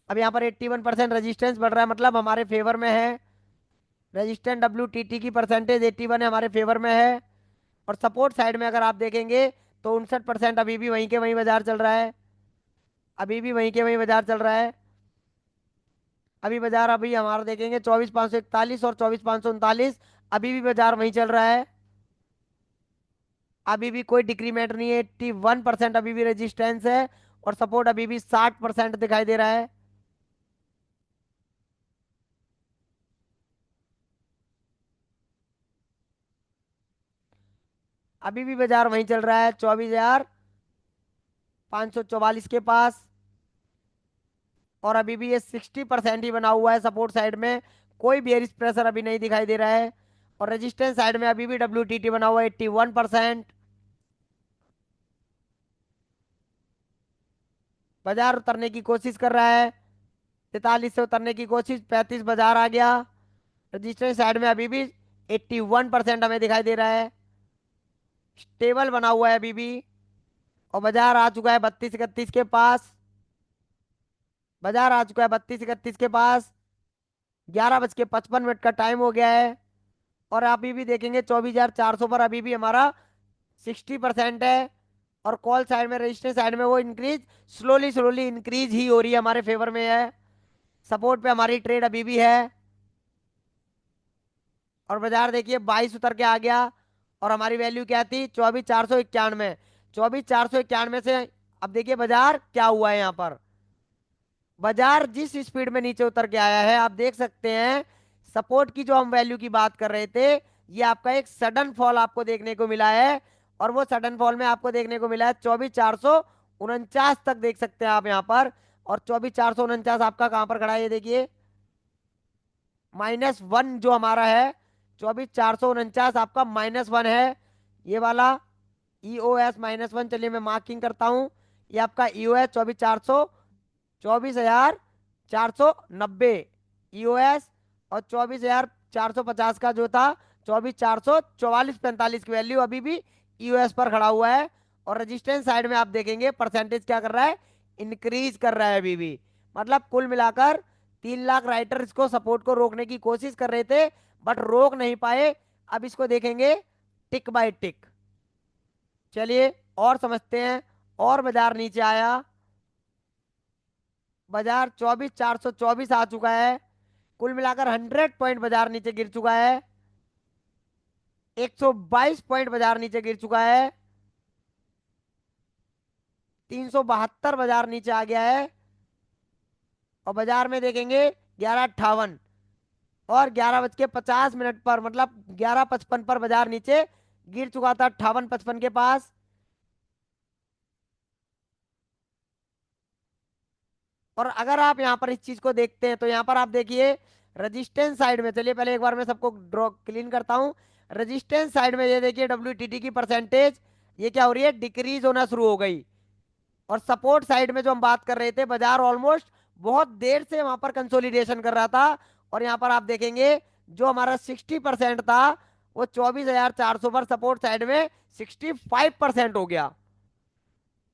Speaker 1: अब यहाँ पर 81% रजिस्टेंस बढ़ रहा है, मतलब हमारे फेवर में है। रेजिस्टेंट WTT की परसेंटेज 81 है, हमारे फेवर में है। और सपोर्ट साइड में अगर आप देखेंगे तो 59% अभी भी वहीं के वहीं बाजार चल रहा है। अभी भी वहीं के वहीं बाजार चल रहा है। अभी बाजार अभी हमारा देखेंगे 24,541 और 24,539, अभी भी बाजार वहीं चल रहा है। अभी भी कोई डिक्रीमेंट नहीं है, 81% अभी भी रेजिस्टेंस है। और सपोर्ट अभी भी 60% दिखाई दे रहा है। अभी भी बाजार वहीं चल रहा है 24,544 के पास। और अभी भी ये 60% ही बना हुआ है सपोर्ट साइड में। कोई बेयरिश प्रेशर अभी नहीं दिखाई दे रहा है। और रेजिस्टेंस साइड में अभी भी WTT बना हुआ है 81%। बाजार उतरने की कोशिश कर रहा है, 43 से उतरने की कोशिश, 35 बाजार आ गया। रजिस्टेंस साइड में अभी भी 81% हमें दिखाई दे रहा है, स्टेबल बना हुआ है अभी भी। और बाजार आ चुका है 32-31 के पास। बाजार आ चुका है 32-31 के पास। 11:55 का टाइम हो गया है। और अभी भी देखेंगे 24,400 पर अभी भी हमारा 60% है। और कॉल साइड में रजिस्टर साइड में वो इंक्रीज स्लोली स्लोली इंक्रीज ही हो रही है, हमारे फेवर में है। सपोर्ट पे हमारी ट्रेड अभी भी है। और बाजार देखिए 22 उतर के आ गया। और हमारी वैल्यू क्या थी, 24,491। 24,491 से अब देखिए बाजार क्या हुआ है यहाँ पर। बाजार जिस स्पीड में नीचे उतर के आया है आप देख सकते हैं। सपोर्ट की जो हम वैल्यू की बात कर रहे थे, ये आपका एक सडन फॉल आपको देखने को मिला है। और वो सडन फॉल में आपको देखने को मिला है 24,449 तक देख सकते हैं आप यहाँ पर। और 24,449 आपका कहां पर खड़ा है, ये देखिए -1 जो हमारा है, 24,449 आपका -1 है, ये वाला। EOS-1, चलिए मैं मार्किंग करता हूँ। ये आपका EOS 24,400, 24,490 EOS, और 24,450 का जो था 24,400, 44,45 की वैल्यू अभी भी EOS पर खड़ा हुआ है। और रजिस्टेंस साइड में आप देखेंगे परसेंटेज क्या कर रहा है, इंक्रीज कर रहा है अभी भी। मतलब कुल मिलाकर 3 लाख राइटर इसको सपोर्ट को रोकने की कोशिश कर रहे थे, बट रोक नहीं पाए। अब इसको देखेंगे टिक बाय टिक। चलिए और समझते हैं। और बाजार नीचे आया, बाजार 24,424 आ चुका है। कुल मिलाकर 100 पॉइंट बाजार नीचे गिर चुका है। 122 पॉइंट बाजार नीचे गिर चुका है। 372 बाजार नीचे आ गया है। और बाजार में देखेंगे 11:58 और 11:50 पर, मतलब 11:55 पर बाजार नीचे गिर चुका था 58-55 के पास। और अगर आप यहाँ पर इस चीज को देखते हैं तो यहाँ पर आप देखिए रजिस्टेंस साइड में, चलिए पहले एक बार मैं सबको ड्रॉ क्लीन करता हूँ। रजिस्टेंस साइड में ये देखिए WTT की परसेंटेज, ये क्या हो रही है, डिक्रीज होना शुरू हो गई। और सपोर्ट साइड में जो हम बात कर रहे थे, बाजार ऑलमोस्ट बहुत देर से वहां पर कंसोलिडेशन कर रहा था। और यहाँ पर आप देखेंगे जो हमारा 60% था, वो 24,400 पर सपोर्ट साइड में 65% हो गया।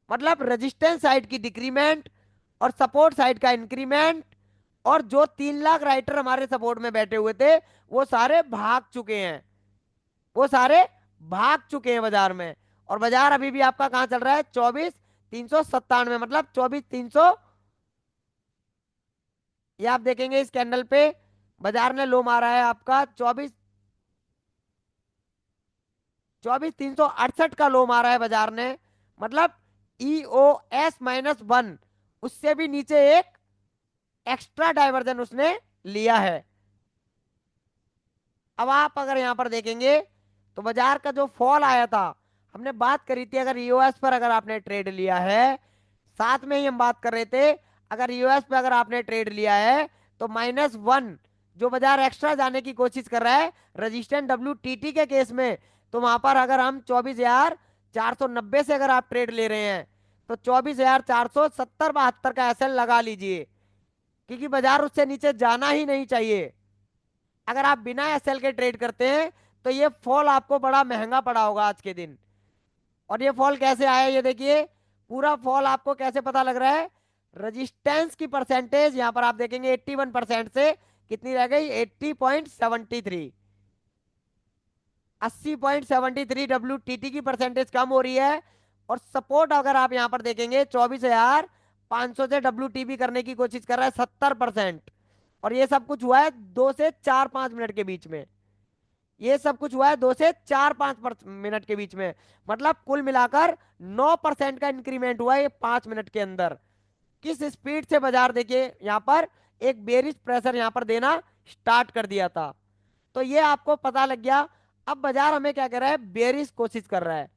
Speaker 1: मतलब रेजिस्टेंस साइड की डिक्रीमेंट और सपोर्ट साइड का इंक्रीमेंट। और जो 3 लाख राइटर हमारे सपोर्ट में बैठे हुए थे, वो सारे भाग चुके हैं। वो सारे भाग चुके हैं बाजार में। और बाजार अभी भी आपका कहां चल रहा है, 24,397, मतलब 24,300। ये आप देखेंगे इस कैंडल पे बाजार ने लो मारा है आपका 24,368 का लो मारा है बाजार ने। मतलब EOS-1 उससे भी नीचे एक एक्स्ट्रा डाइवर्जन उसने लिया है। अब आप अगर यहां पर देखेंगे तो बाजार का जो फॉल आया था, हमने बात करी थी, अगर EOS पर अगर आपने ट्रेड लिया है, साथ में ही हम बात कर रहे थे, अगर EOS पे अगर आपने ट्रेड लिया है तो -1 जो बाजार एक्स्ट्रा जाने की कोशिश कर रहा है रजिस्टेंट WTT के केस में, तो वहां पर अगर हम 24,490 से अगर आप ट्रेड ले रहे हैं तो 24,470-72 का SL लगा लीजिए, क्योंकि बाजार उससे नीचे जाना ही नहीं चाहिए। अगर आप बिना SL के ट्रेड करते हैं तो ये फॉल आपको बड़ा महंगा पड़ा होगा आज के दिन। और ये फॉल कैसे आया, ये देखिए पूरा फॉल आपको कैसे पता लग रहा है। रजिस्टेंस की परसेंटेज यहां पर आप देखेंगे 81% से कितनी रह गई, 80.73। 80.73 WTT की परसेंटेज कम हो रही है। और सपोर्ट अगर आप यहां पर देखेंगे 24,500 से WTB करने की कोशिश कर रहा है 70%। और ये सब कुछ हुआ है 2 से 4-5 मिनट के बीच में। ये सब कुछ हुआ है 2 से 4-5 मिनट के बीच में। मतलब कुल मिलाकर 9% का इंक्रीमेंट हुआ है ये 5 मिनट के अंदर। किस स्पीड से बाजार देखिए यहाँ पर एक बेरिश प्रेशर यहाँ पर देना स्टार्ट कर दिया था। तो ये आपको पता लग गया। अब बाजार हमें क्या कर रहा है, बेरिश कोशिश कर रहा है।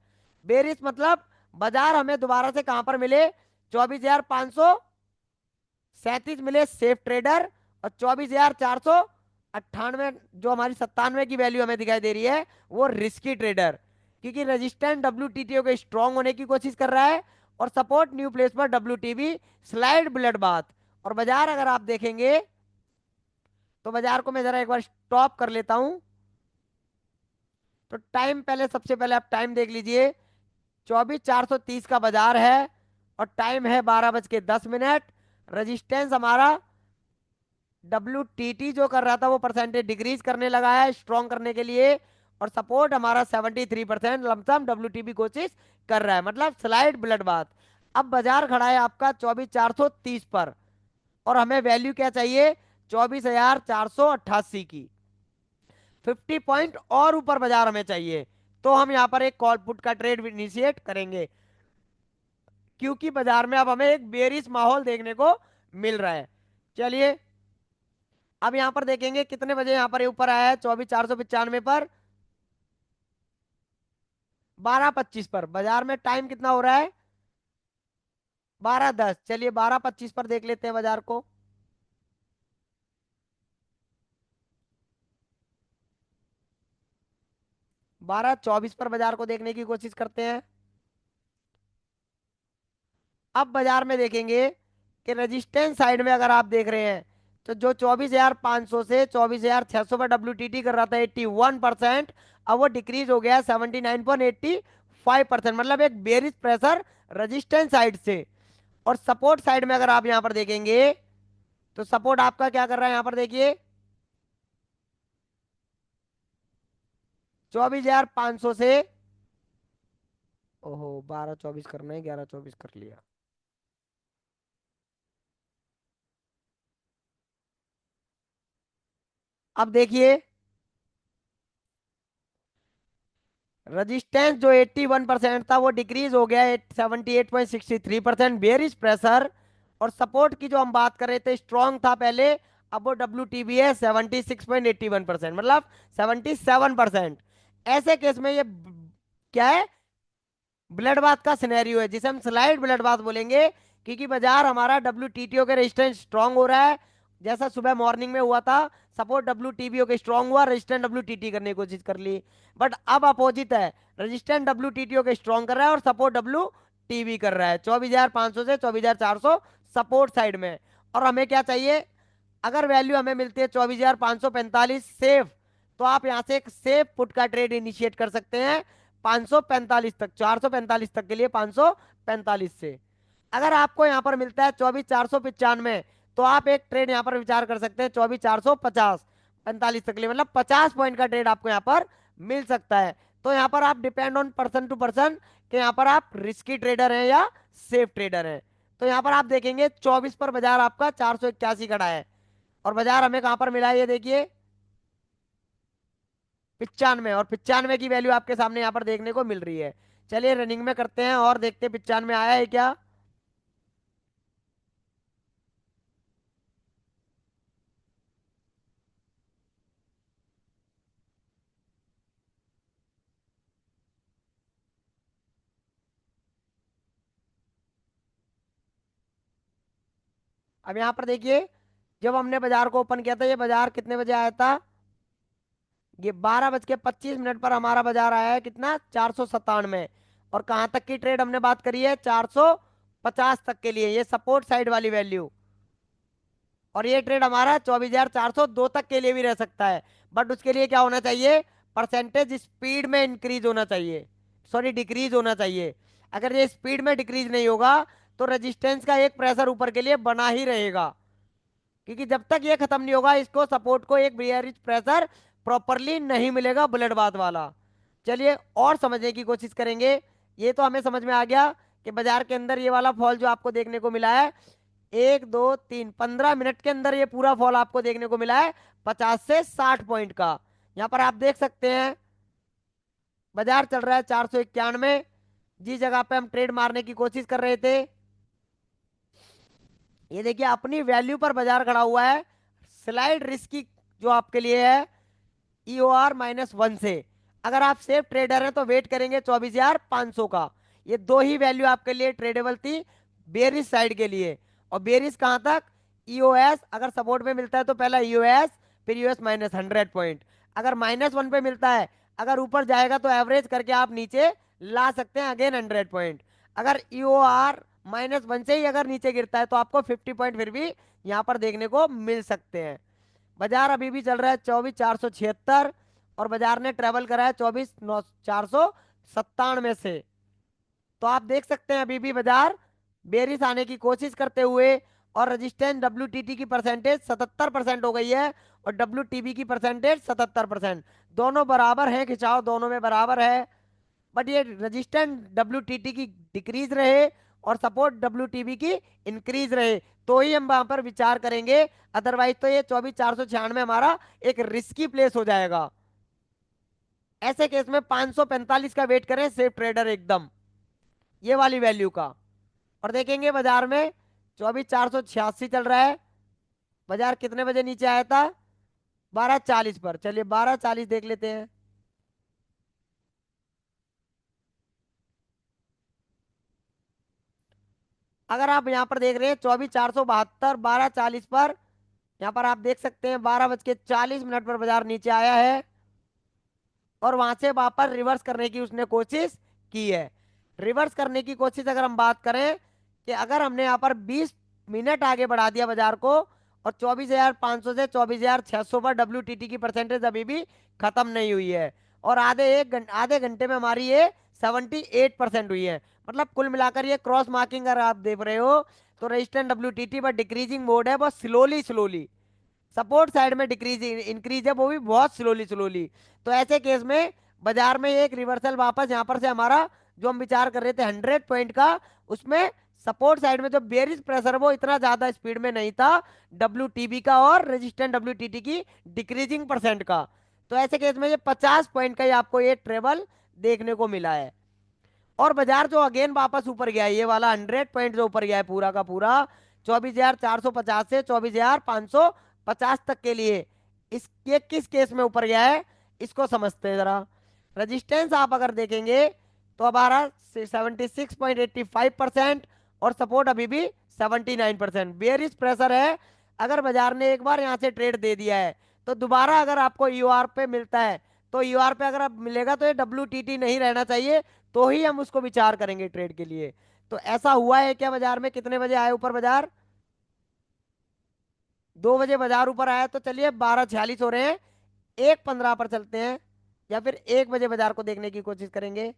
Speaker 1: बेरिश मतलब बाजार हमें दोबारा से कहां पर मिले, 24,537 मिले सेफ ट्रेडर। और 24,498 जो हमारी 97 की वैल्यू हमें दिखाई दे रही है, वो रिस्की ट्रेडर, क्योंकि रेजिस्टेंट WTTO के स्ट्रांग होने की कोशिश कर रहा है। और सपोर्ट न्यू प्लेस पर WTB स्लाइड ब्लड बाथ। और बाजार अगर आप देखेंगे तो बाजार को मैं जरा एक बार स्टॉप कर लेता हूं। तो टाइम पहले, सबसे पहले आप टाइम देख लीजिए, 24,430 का बाजार है। और टाइम है 12:10। रजिस्टेंस हमारा WTT जो कर रहा था वो परसेंटेज डिक्रीज करने लगा है स्ट्रॉन्ग करने के लिए। और सपोर्ट हमारा 73% लमसम WTB कोशिश कर रहा है, मतलब स्लाइड ब्लड बाथ। अब बाजार खड़ा है आपका 24,430 पर। और हमें वैल्यू क्या चाहिए, 24,488 की। 50 पॉइंट और ऊपर बाजार हमें चाहिए, तो हम यहाँ पर एक कॉल पुट का ट्रेड इनिशिएट करेंगे, क्योंकि बाजार में अब हमें एक बेरिश माहौल देखने को मिल रहा है। चलिए अब यहां पर देखेंगे कितने बजे यहां पर ये ऊपर आया है, 24,495 पर, 12:25 पर। बाजार में टाइम कितना हो रहा है, 12:10। चलिए 12:25 पर देख लेते हैं बाजार को। 12:24 पर बाजार को देखने की कोशिश करते हैं। अब बाजार में देखेंगे कि रेजिस्टेंस साइड में अगर आप देख रहे हैं, तो जो 24,500 से 24,600 पर WTT कर रहा था 81%, अब वो डिक्रीज हो गया 79.85%, मतलब एक बेरिश प्रेशर रेजिस्टेंस साइड से। और सपोर्ट साइड में अगर आप यहां पर देखेंगे, तो सपोर्ट आपका क्या कर रहा है, यहां पर देखिए 24,500 से, ओहो 12-24 करना है, 11-24 कर लिया। अब देखिए रेजिस्टेंस जो 81% था वो डिक्रीज हो गया 78.63%, बेयरिश प्रेशर। और सपोर्ट की जो हम बात कर रहे थे स्ट्रांग था पहले, अब वो WTB है 76.81%, मतलब 77%। ऐसे केस में ये क्या है, ब्लड बाथ का सिनेरियो है, जिसे हम स्लाइड ब्लड बाथ बोलेंगे। क्योंकि बाजार हमारा WTTO के रेजिस्टेंस स्ट्रांग हो रहा है, जैसा सुबह मॉर्निंग में हुआ था। सपोर्ट WTBO के स्ट्रांग हुआ, रेजिस्टेंस WTT करने की कोशिश कर ली। बट अब अपोजिट है, रेजिस्टेंस WTTO के स्ट्रांग कर रहा है और सपोर्ट WTB कर रहा है 24,500 से 24,400 सपोर्ट साइड में। और हमें क्या चाहिए, अगर वैल्यू हमें मिलती है 24,545 सेफ, तो आप यहां से एक सेफ पुट का ट्रेड इनिशिएट कर सकते हैं 545 तक, 445 तक के लिए 545 से। अगर आपको यहां पर मिलता है 24,495, तो आप एक ट्रेड यहां पर विचार कर सकते हैं 24,450 45 तक के लिए, मतलब 50 पॉइंट का ट्रेड आपको यहां पर मिल सकता है। तो यहां पर आप depend on person to person कि यहां पर आप रिस्की ट्रेडर हैं या सेफ ट्रेडर हैं। तो यहां पर आप देखेंगे 24 पर बाजार आपका 481 खड़ा है, और बाजार हमें कहां पर मिला है ये देखिए 95, और 95 की वैल्यू आपके सामने यहाँ पर देखने को मिल रही है। चलिए रनिंग में करते हैं और देखते हैं 95 आया है क्या। अब यहाँ पर देखिए, जब हमने बाजार को ओपन किया था, ये बाजार कितने बजे आया था, ये 12:25 पर हमारा बाजार आया है कितना, 497। और कहाँ तक की ट्रेड हमने बात करी है, 450 तक के लिए, ये सपोर्ट साइड वाली वैल्यू। और ये ट्रेड हमारा 24,402 तक के लिए भी रह सकता है। बट उसके लिए क्या होना चाहिए, परसेंटेज स्पीड में इंक्रीज होना चाहिए, सॉरी डिक्रीज होना चाहिए। अगर ये स्पीड में डिक्रीज नहीं होगा, तो रेजिस्टेंस का एक प्रेशर ऊपर के लिए बना ही रहेगा। क्योंकि जब तक ये खत्म नहीं होगा, इसको सपोर्ट को एक बियरिश प्रेशर प्रॉपरली नहीं मिलेगा बुलेट बाथ वाला। चलिए और समझने की कोशिश करेंगे। ये तो हमें समझ में आ गया कि बाजार के अंदर ये वाला फॉल जो आपको देखने को मिला है, 1 2 3 15 मिनट के अंदर ये पूरा फॉल आपको देखने को मिला है 50 से 60 पॉइंट का। यहाँ पर आप देख सकते हैं बाजार चल रहा है 491, जिस जगह पे हम ट्रेड मारने की कोशिश कर रहे थे, ये देखिए अपनी वैल्यू पर बाजार खड़ा हुआ है। स्लाइड रिस्क की जो आपके लिए है EOR-1 से। अगर आप सेफ ट्रेडर हैं तो वेट करेंगे 24,500 का। ये दो ही वैल्यू आपके लिए ट्रेडेबल थी बेरिस साइड के लिए। और बेरिस कहां तक, EOS अगर सपोर्ट में मिलता है तो पहला EOS, फिर EOS -100 पॉइंट। अगर -1 पे मिलता है, अगर ऊपर जाएगा तो एवरेज करके आप नीचे ला सकते हैं अगेन 100 पॉइंट। अगर EOR-1 से ही अगर नीचे गिरता है, तो आपको 50 पॉइंट फिर भी यहाँ पर देखने को मिल सकते हैं। बाजार अभी भी चल रहा है 24,476, और बाजार ने ट्रेवल करा है 24,497 से। तो आप देख सकते हैं अभी भी बाजार बेरिस आने की कोशिश करते हुए। और रजिस्टेंस WTT की परसेंटेज 77% हो गई है, और WTB की परसेंटेज 77%। दोनों बराबर हैं, खिंचाव दोनों में बराबर है। बट ये रजिस्टेंस WTT की डिक्रीज रहे और सपोर्ट WTB की इंक्रीज रहे, तो ही हम वहां पर विचार करेंगे। अदरवाइज तो ये 24,496 हमारा एक रिस्की प्लेस हो जाएगा। ऐसे केस में 545 का वेट करें सेफ ट्रेडर एकदम, ये वाली वैल्यू का। और देखेंगे बाजार में 24,486 चल रहा है। बाजार कितने बजे नीचे आया था, 12:40 पर। चलिए 12:40 देख लेते हैं। अगर आप यहाँ पर देख रहे हैं 24,472 12:40 पर, यहाँ पर आप देख सकते हैं 12:40 पर बाजार नीचे आया है, और वहां से वापस रिवर्स करने की उसने कोशिश की है। रिवर्स करने की कोशिश अगर हम बात करें कि अगर हमने यहाँ पर 20 मिनट आगे बढ़ा दिया बाजार को, और 24,500 से 24,600 पर WTT की परसेंटेज अभी भी खत्म नहीं हुई है, और आधे घंटे में हमारी ये 78% हुई है। मतलब कुल मिलाकर ये क्रॉस मार्किंग अगर आप देख रहे हो, तो रेजिस्टेंस WTT पर डिक्रीजिंग मोड है, बहुत स्लोली स्लोली। सपोर्ट साइड में डिक्रीज इंक्रीज है, वो भी बहुत स्लोली स्लोली। तो ऐसे केस में बाजार में एक रिवर्सल वापस यहाँ पर से हमारा, जो हम विचार कर रहे थे 100 पॉइंट का, उसमें सपोर्ट साइड में जो बेरिश प्रेशर वो इतना ज्यादा स्पीड में नहीं था, WTB का और रेजिस्टेंट WTT की डिक्रीजिंग परसेंट का। तो ऐसे केस में ये 50 पॉइंट का ही आपको ये ट्रेवल देखने को मिला है। और बाजार जो अगेन वापस ऊपर गया है, ये वाला 100 पॉइंट जो ऊपर गया है पूरा का पूरा, 24,450 से 24,550 तक के लिए, ये किस केस में ऊपर गया है, इसको समझते हैं जरा। रजिस्टेंस आप अगर देखेंगे तो हमारा 76.85%, और सपोर्ट अभी भी 79%। बेयरिश प्रेशर है। अगर बाजार ने एक बार यहाँ से ट्रेड दे दिया है, तो दोबारा अगर आपको यूआर पे मिलता है, तो यूआर पे अगर आप मिलेगा तो ये WTT नहीं रहना चाहिए, तो ही हम उसको विचार करेंगे ट्रेड के लिए। तो ऐसा हुआ है क्या बाजार में? कितने बजे आए ऊपर बाजार? 2 बजे बाजार ऊपर आया, तो चलिए 12:46 हो रहे हैं, 1:15 पर चलते हैं, या फिर 1 बजे बाजार को देखने की कोशिश करेंगे।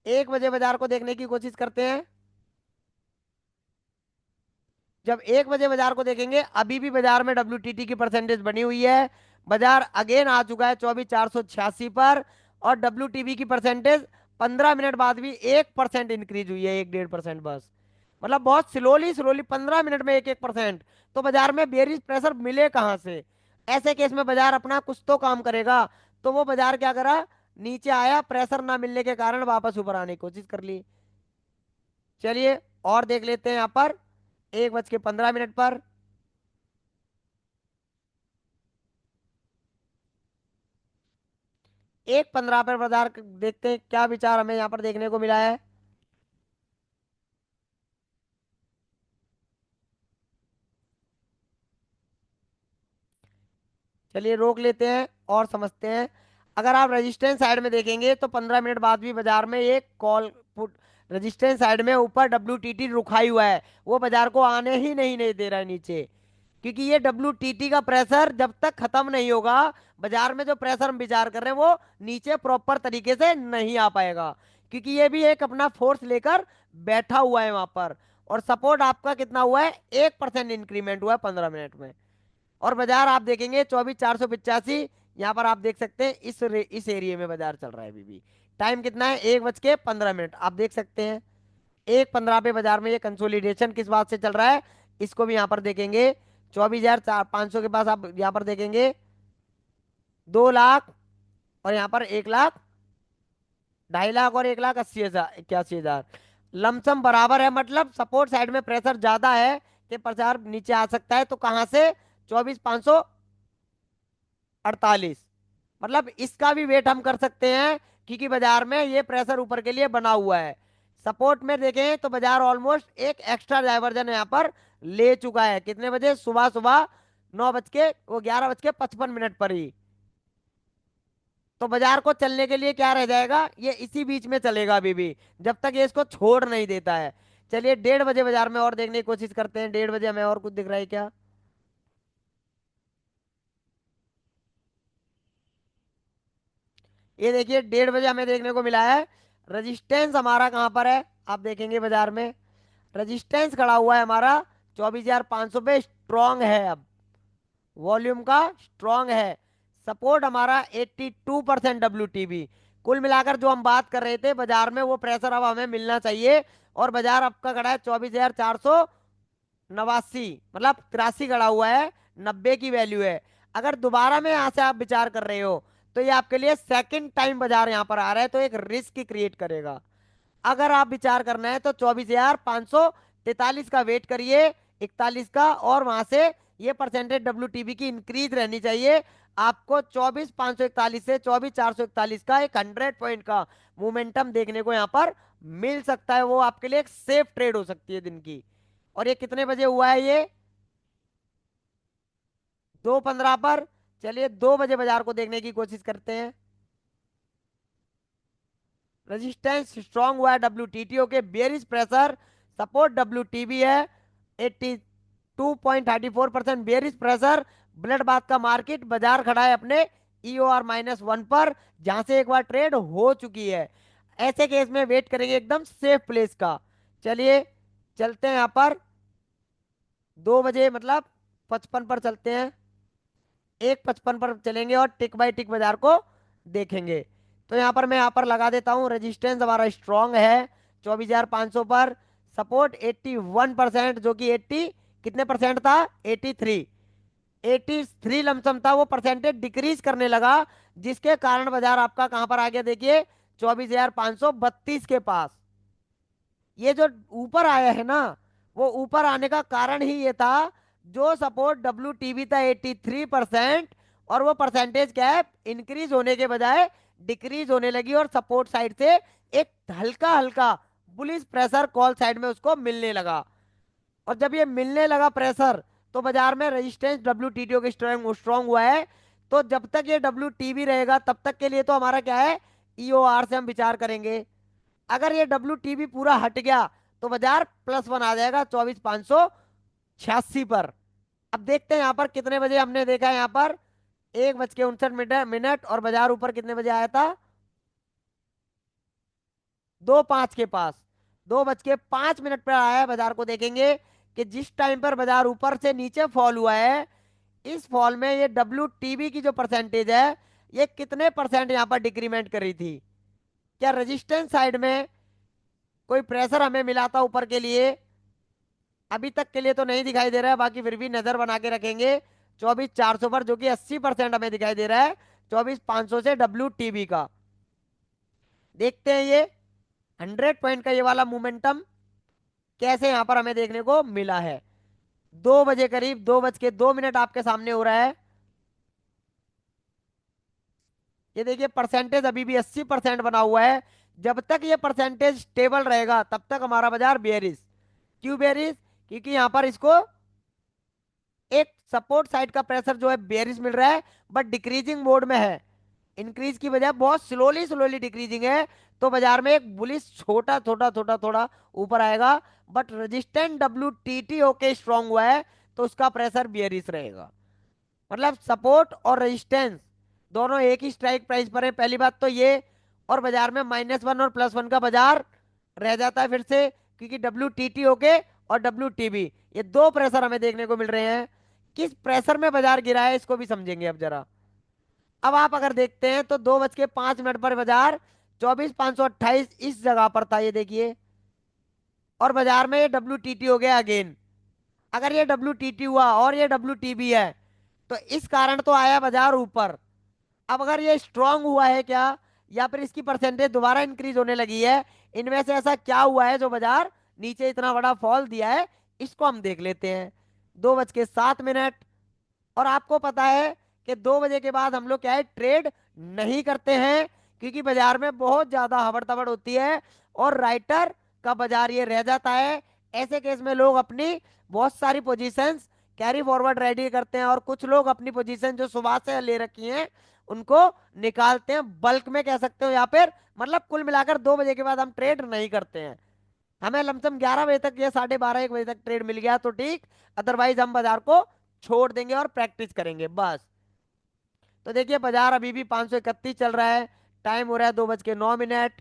Speaker 1: 1 बजे बाजार को देखने की कोशिश करते हैं। जब 1 बजे बाजार को देखेंगे, अभी भी बाजार में WTT की परसेंटेज बनी हुई है। बाजार अगेन आ चुका है 24,486 पर, और WTB की परसेंटेज 15 मिनट बाद भी 1% इंक्रीज हुई है, 1-1.5% बस। मतलब बहुत स्लोली स्लोली 15 मिनट में 1-1%। तो बाजार में बेरिश प्रेशर मिले कहाँ से? ऐसे केस में बाजार अपना कुछ तो काम करेगा। तो वो बाजार क्या करा, नीचे आया, प्रेशर ना मिलने के कारण वापस ऊपर आने की कोशिश कर ली। चलिए और देख लेते हैं यहाँ पर 1:15 पर। 1:15 पर बाजार देखते हैं क्या विचार हमें यहाँ पर देखने को मिला है। चलिए रोक लेते हैं और समझते हैं। अगर आप रेजिस्टेंस साइड में देखेंगे, तो 15 मिनट बाद भी बाजार में एक कॉल पुट, रेजिस्टेंस साइड में ऊपर WTT रुकाई हुआ है, वो बाजार को आने ही नहीं दे रहा है नीचे। क्योंकि ये WTT का प्रेशर जब तक खत्म नहीं होगा, बाजार में जो प्रेशर हम विचार कर रहे हैं वो नीचे प्रॉपर तरीके से नहीं आ पाएगा। क्योंकि ये भी एक अपना फोर्स लेकर बैठा हुआ है वहां पर। और सपोर्ट आपका कितना हुआ है? 1% इंक्रीमेंट हुआ है 15 मिनट में। और बाजार आप देखेंगे 24,485, यहाँ पर आप देख सकते हैं इस एरिया में बाजार चल रहा है अभी भी। टाइम कितना है? 1:15 आप देख सकते हैं। 1:15 पे बाजार में ये कंसोलिडेशन किस बात से चल रहा है, इसको भी यहाँ पर देखेंगे। 24,500 के पास आप यहाँ पर देखेंगे 2 लाख, और यहाँ पर 1 लाख, 2.5 लाख, और 1,80,81,000 लमसम बराबर है। मतलब सपोर्ट साइड में प्रेशर ज्यादा है कि प्रचार नीचे आ सकता है। तो कहां से? 24,548। मतलब इसका भी वेट हम कर सकते हैं, क्योंकि बाजार में ये प्रेशर ऊपर के लिए बना हुआ है। सपोर्ट में देखें तो बाजार ऑलमोस्ट एक एक्स्ट्रा डाइवर्जन यहाँ पर ले चुका है। कितने बजे? सुबह सुबह 11:55 पर ही। तो बाजार को चलने के लिए क्या रह जाएगा? ये इसी बीच में चलेगा अभी भी, जब तक ये इसको छोड़ नहीं देता है। चलिए 1:30 बाजार में और देखने की कोशिश करते हैं। 1:30 हमें और कुछ दिख रहा है क्या? ये देखिए 1:30 हमें देखने को मिला है। रजिस्टेंस हमारा कहाँ पर है आप देखेंगे बाजार में? रजिस्टेंस खड़ा हुआ है हमारा 24,500 पे, स्ट्रॉन्ग है अब, वॉल्यूम का स्ट्रॉन्ग है। सपोर्ट हमारा 82% WTB। कुल मिलाकर जो हम बात कर रहे थे बाजार में, वो प्रेशर अब हमें मिलना चाहिए। और बाजार आपका खड़ा है 24,489, मतलब 83 खड़ा हुआ है, 90 की वैल्यू है। अगर दोबारा में यहाँ से आप विचार कर रहे हो, तो ये आपके लिए सेकंड टाइम बाजार यहाँ पर आ रहा है, तो एक रिस्क क्रिएट करेगा। अगर आप विचार करना है तो 24,543 का वेट करिए, 41 का, और वहां से ये परसेंटेज WTB की इंक्रीज रहनी चाहिए। आपको 24,541 से 24,441 का एक 100 पॉइंट का मोमेंटम देखने को यहाँ पर मिल सकता है। वो आपके लिए एक सेफ ट्रेड हो सकती है दिन की। और ये कितने बजे हुआ है? ये 2:15 पर। चलिए 2 बजे बाजार को देखने की कोशिश करते हैं। रेजिस्टेंस स्ट्रांग हुआ है WTTO के, बेयरिश प्रेशर, सपोर्ट WTB है 82.34% बेयरिश प्रेशर। ब्लड बाथ का मार्केट, बाजार खड़ा है अपने EOR-1 पर, जहां से एक बार ट्रेड हो चुकी है। ऐसे केस में वेट करेंगे एकदम सेफ प्लेस का। चलिए चलते हैं यहाँ पर 2 बजे मतलब 55 पर चलते हैं, 1:55 पर चलेंगे और टिक बाय टिक बाजार को देखेंगे। तो यहाँ पर मैं यहाँ पर लगा देता हूँ, रेजिस्टेंस हमारा स्ट्रांग है 24,500 पर, सपोर्ट 81%, जो कि 80 कितने परसेंट था, 83, 83 लमसम था, वो परसेंटेज डिक्रीज करने लगा, जिसके कारण बाजार आपका कहां पर आ गया देखिए, 24,532 के पास। ये जो ऊपर आया है ना, वो ऊपर आने का कारण ही ये था, जो सपोर्ट WTB था 83%, और वो परसेंटेज क्या है, इंक्रीज होने के बजाय डिक्रीज होने लगी, और सपोर्ट साइड से एक हल्का हल्का बुलिश प्रेशर कॉल साइड में उसको मिलने लगा। और जब ये मिलने लगा प्रेशर, तो बाजार में रेजिस्टेंस WTTO के स्ट्रांग स्ट्रांग हुआ है। तो जब तक ये WTB रहेगा तब तक के लिए तो हमारा क्या है, EOR से हम विचार करेंगे। अगर ये WTB पूरा हट गया तो बाजार +1 आ जाएगा 24,586 पर। अब देखते हैं यहाँ पर कितने बजे हमने देखा है, यहाँ पर 1:59 और बाजार ऊपर कितने बजे आया था, 2:05 के पास, 2:05 पर आया है। बाजार को देखेंगे कि जिस टाइम पर बाजार ऊपर से नीचे फॉल हुआ है, इस फॉल में ये WTB की जो परसेंटेज है, ये कितने परसेंट यहाँ पर डिक्रीमेंट कर रही थी। क्या रेजिस्टेंस साइड में कोई प्रेशर हमें मिला था ऊपर के लिए, अभी तक के लिए तो नहीं दिखाई दे रहा है, बाकी फिर भी नजर बना के रखेंगे 24,400 पर, जो कि 80% हमें दिखाई दे रहा है 24,500 से WTB का। देखते हैं ये 100 पॉइंट का ये वाला मोमेंटम कैसे यहाँ पर हमें देखने को मिला है। 2 बजे करीब, 2:02 आपके सामने हो रहा है। ये देखिए परसेंटेज अभी भी 80% बना हुआ है। जब तक ये परसेंटेज स्टेबल रहेगा तब तक हमारा बाजार बेयरिश। क्यों बेयरिश, क्योंकि यहाँ पर इसको एक सपोर्ट साइड का प्रेशर जो है बेयरिश मिल रहा है, बट डिक्रीजिंग मोड में है, इंक्रीज की बजाय बहुत स्लोली स्लोली डिक्रीजिंग है। तो बाजार में एक बुलिश छोटा छोटा छोटा थोड़ा ऊपर आएगा, बट रेजिस्टेंट WTT होके स्ट्रांग हुआ है, तो उसका प्रेशर बियरिश रहेगा। मतलब सपोर्ट और रेजिस्टेंस दोनों एक ही स्ट्राइक प्राइस पर है, पहली बात तो ये। और बाजार में -1 और +1 का बाजार रह जाता है फिर से, क्योंकि WTT होके और WTB ये दो प्रेशर हमें देखने को मिल रहे हैं। किस प्रेशर में बाजार गिरा है इसको भी समझेंगे अब जरा। अब आप अगर देखते हैं तो 2:05 पर बाजार 24,528 इस जगह पर था, ये देखिए, और बाजार में ये WTT हो गया अगेन। अगर ये WTT हुआ और ये WTB है, तो इस कारण तो आया बाजार ऊपर। अब अगर ये स्ट्रांग हुआ है क्या, या फिर इसकी परसेंटेज दोबारा इंक्रीज होने लगी है, इनमें से ऐसा क्या हुआ है जो बाजार नीचे इतना बड़ा फॉल दिया है, इसको हम देख लेते हैं। 2:07, और आपको पता है कि 2 बजे के बाद हम लोग क्या है, ट्रेड नहीं करते हैं, क्योंकि बाजार में बहुत ज्यादा हबड़ तबड़ होती है और राइटर का बाजार ये रह जाता है। ऐसे केस में लोग अपनी बहुत सारी पोजीशंस कैरी फॉरवर्ड रेडी करते हैं, और कुछ लोग अपनी पोजीशन जो सुबह से ले रखी हैं उनको निकालते हैं, बल्क में कह सकते हो, या फिर मतलब कुल मिलाकर 2 बजे के बाद हम ट्रेड नहीं करते हैं। हमें लमसम 11 बजे तक या 12:30 1 बजे तक ट्रेड मिल गया तो ठीक, अदरवाइज हम बाजार को छोड़ देंगे और प्रैक्टिस करेंगे बस। तो देखिए बाजार अभी भी 531 चल रहा है, टाइम हो रहा है 2:09,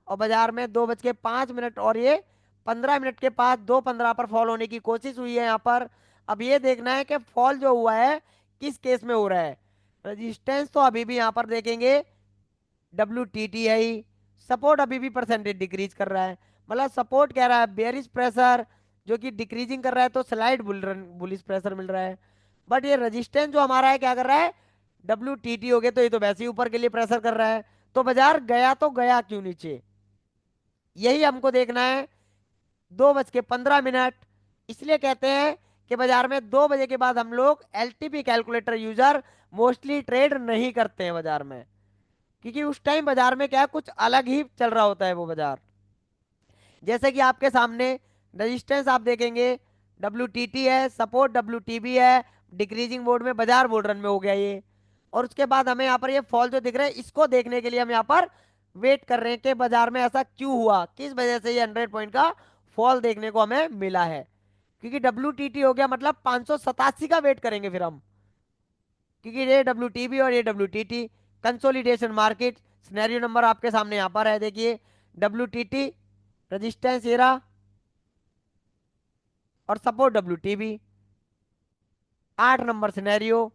Speaker 1: और बाजार में 2:05 और ये 15 मिनट के पास 2:15 पर फॉल होने की कोशिश हुई है यहाँ पर। अब ये देखना है कि फॉल जो हुआ है किस केस में हो रहा है। रेजिस्टेंस तो अभी भी यहाँ पर देखेंगे WTT है ही, सपोर्ट अभी भी परसेंटेज डिक्रीज कर रहा है, मतलब सपोर्ट कह रहा है बेयरिश प्रेशर, जो कि डिक्रीजिंग कर रहा है, तो स्लाइड बुलिश प्रेशर मिल रहा है। बट ये रेजिस्टेंस जो हमारा है क्या कर रहा है, WTT हो गया, तो ये तो वैसे ही ऊपर के लिए प्रेशर कर रहा है। तो बाजार गया तो गया क्यों नीचे, यही हमको देखना है। 2:15, इसलिए कहते हैं कि बाजार में 2 बजे के बाद हम लोग LTP calculator user mostly trade नहीं करते हैं बाजार में, क्योंकि उस टाइम बाजार में क्या है, कुछ अलग ही चल रहा होता है वो बाजार। जैसे कि आपके सामने रेजिस्टेंस आप देखेंगे WTT है, सपोर्ट WTB है, डिक्रीजिंग मोड में बाजार बुल रन में हो गया ये। और उसके बाद हमें यहाँ पर ये फॉल जो दिख रहा है, इसको देखने के लिए हम यहाँ पर वेट कर रहे हैं कि बाजार में ऐसा क्यों हुआ, किस वजह से ये 100 पॉइंट का फॉल देखने को हमें मिला है। क्योंकि WTT हो गया मतलब 587 का वेट करेंगे फिर हम, क्योंकि ये WTB और ये WTT consolidation market. Scenario number आपके सामने यहाँ पर है, देखिए WTT रेजिस्टेंस एरा और सपोर्ट WTB। 8 नंबर सिनेरियो,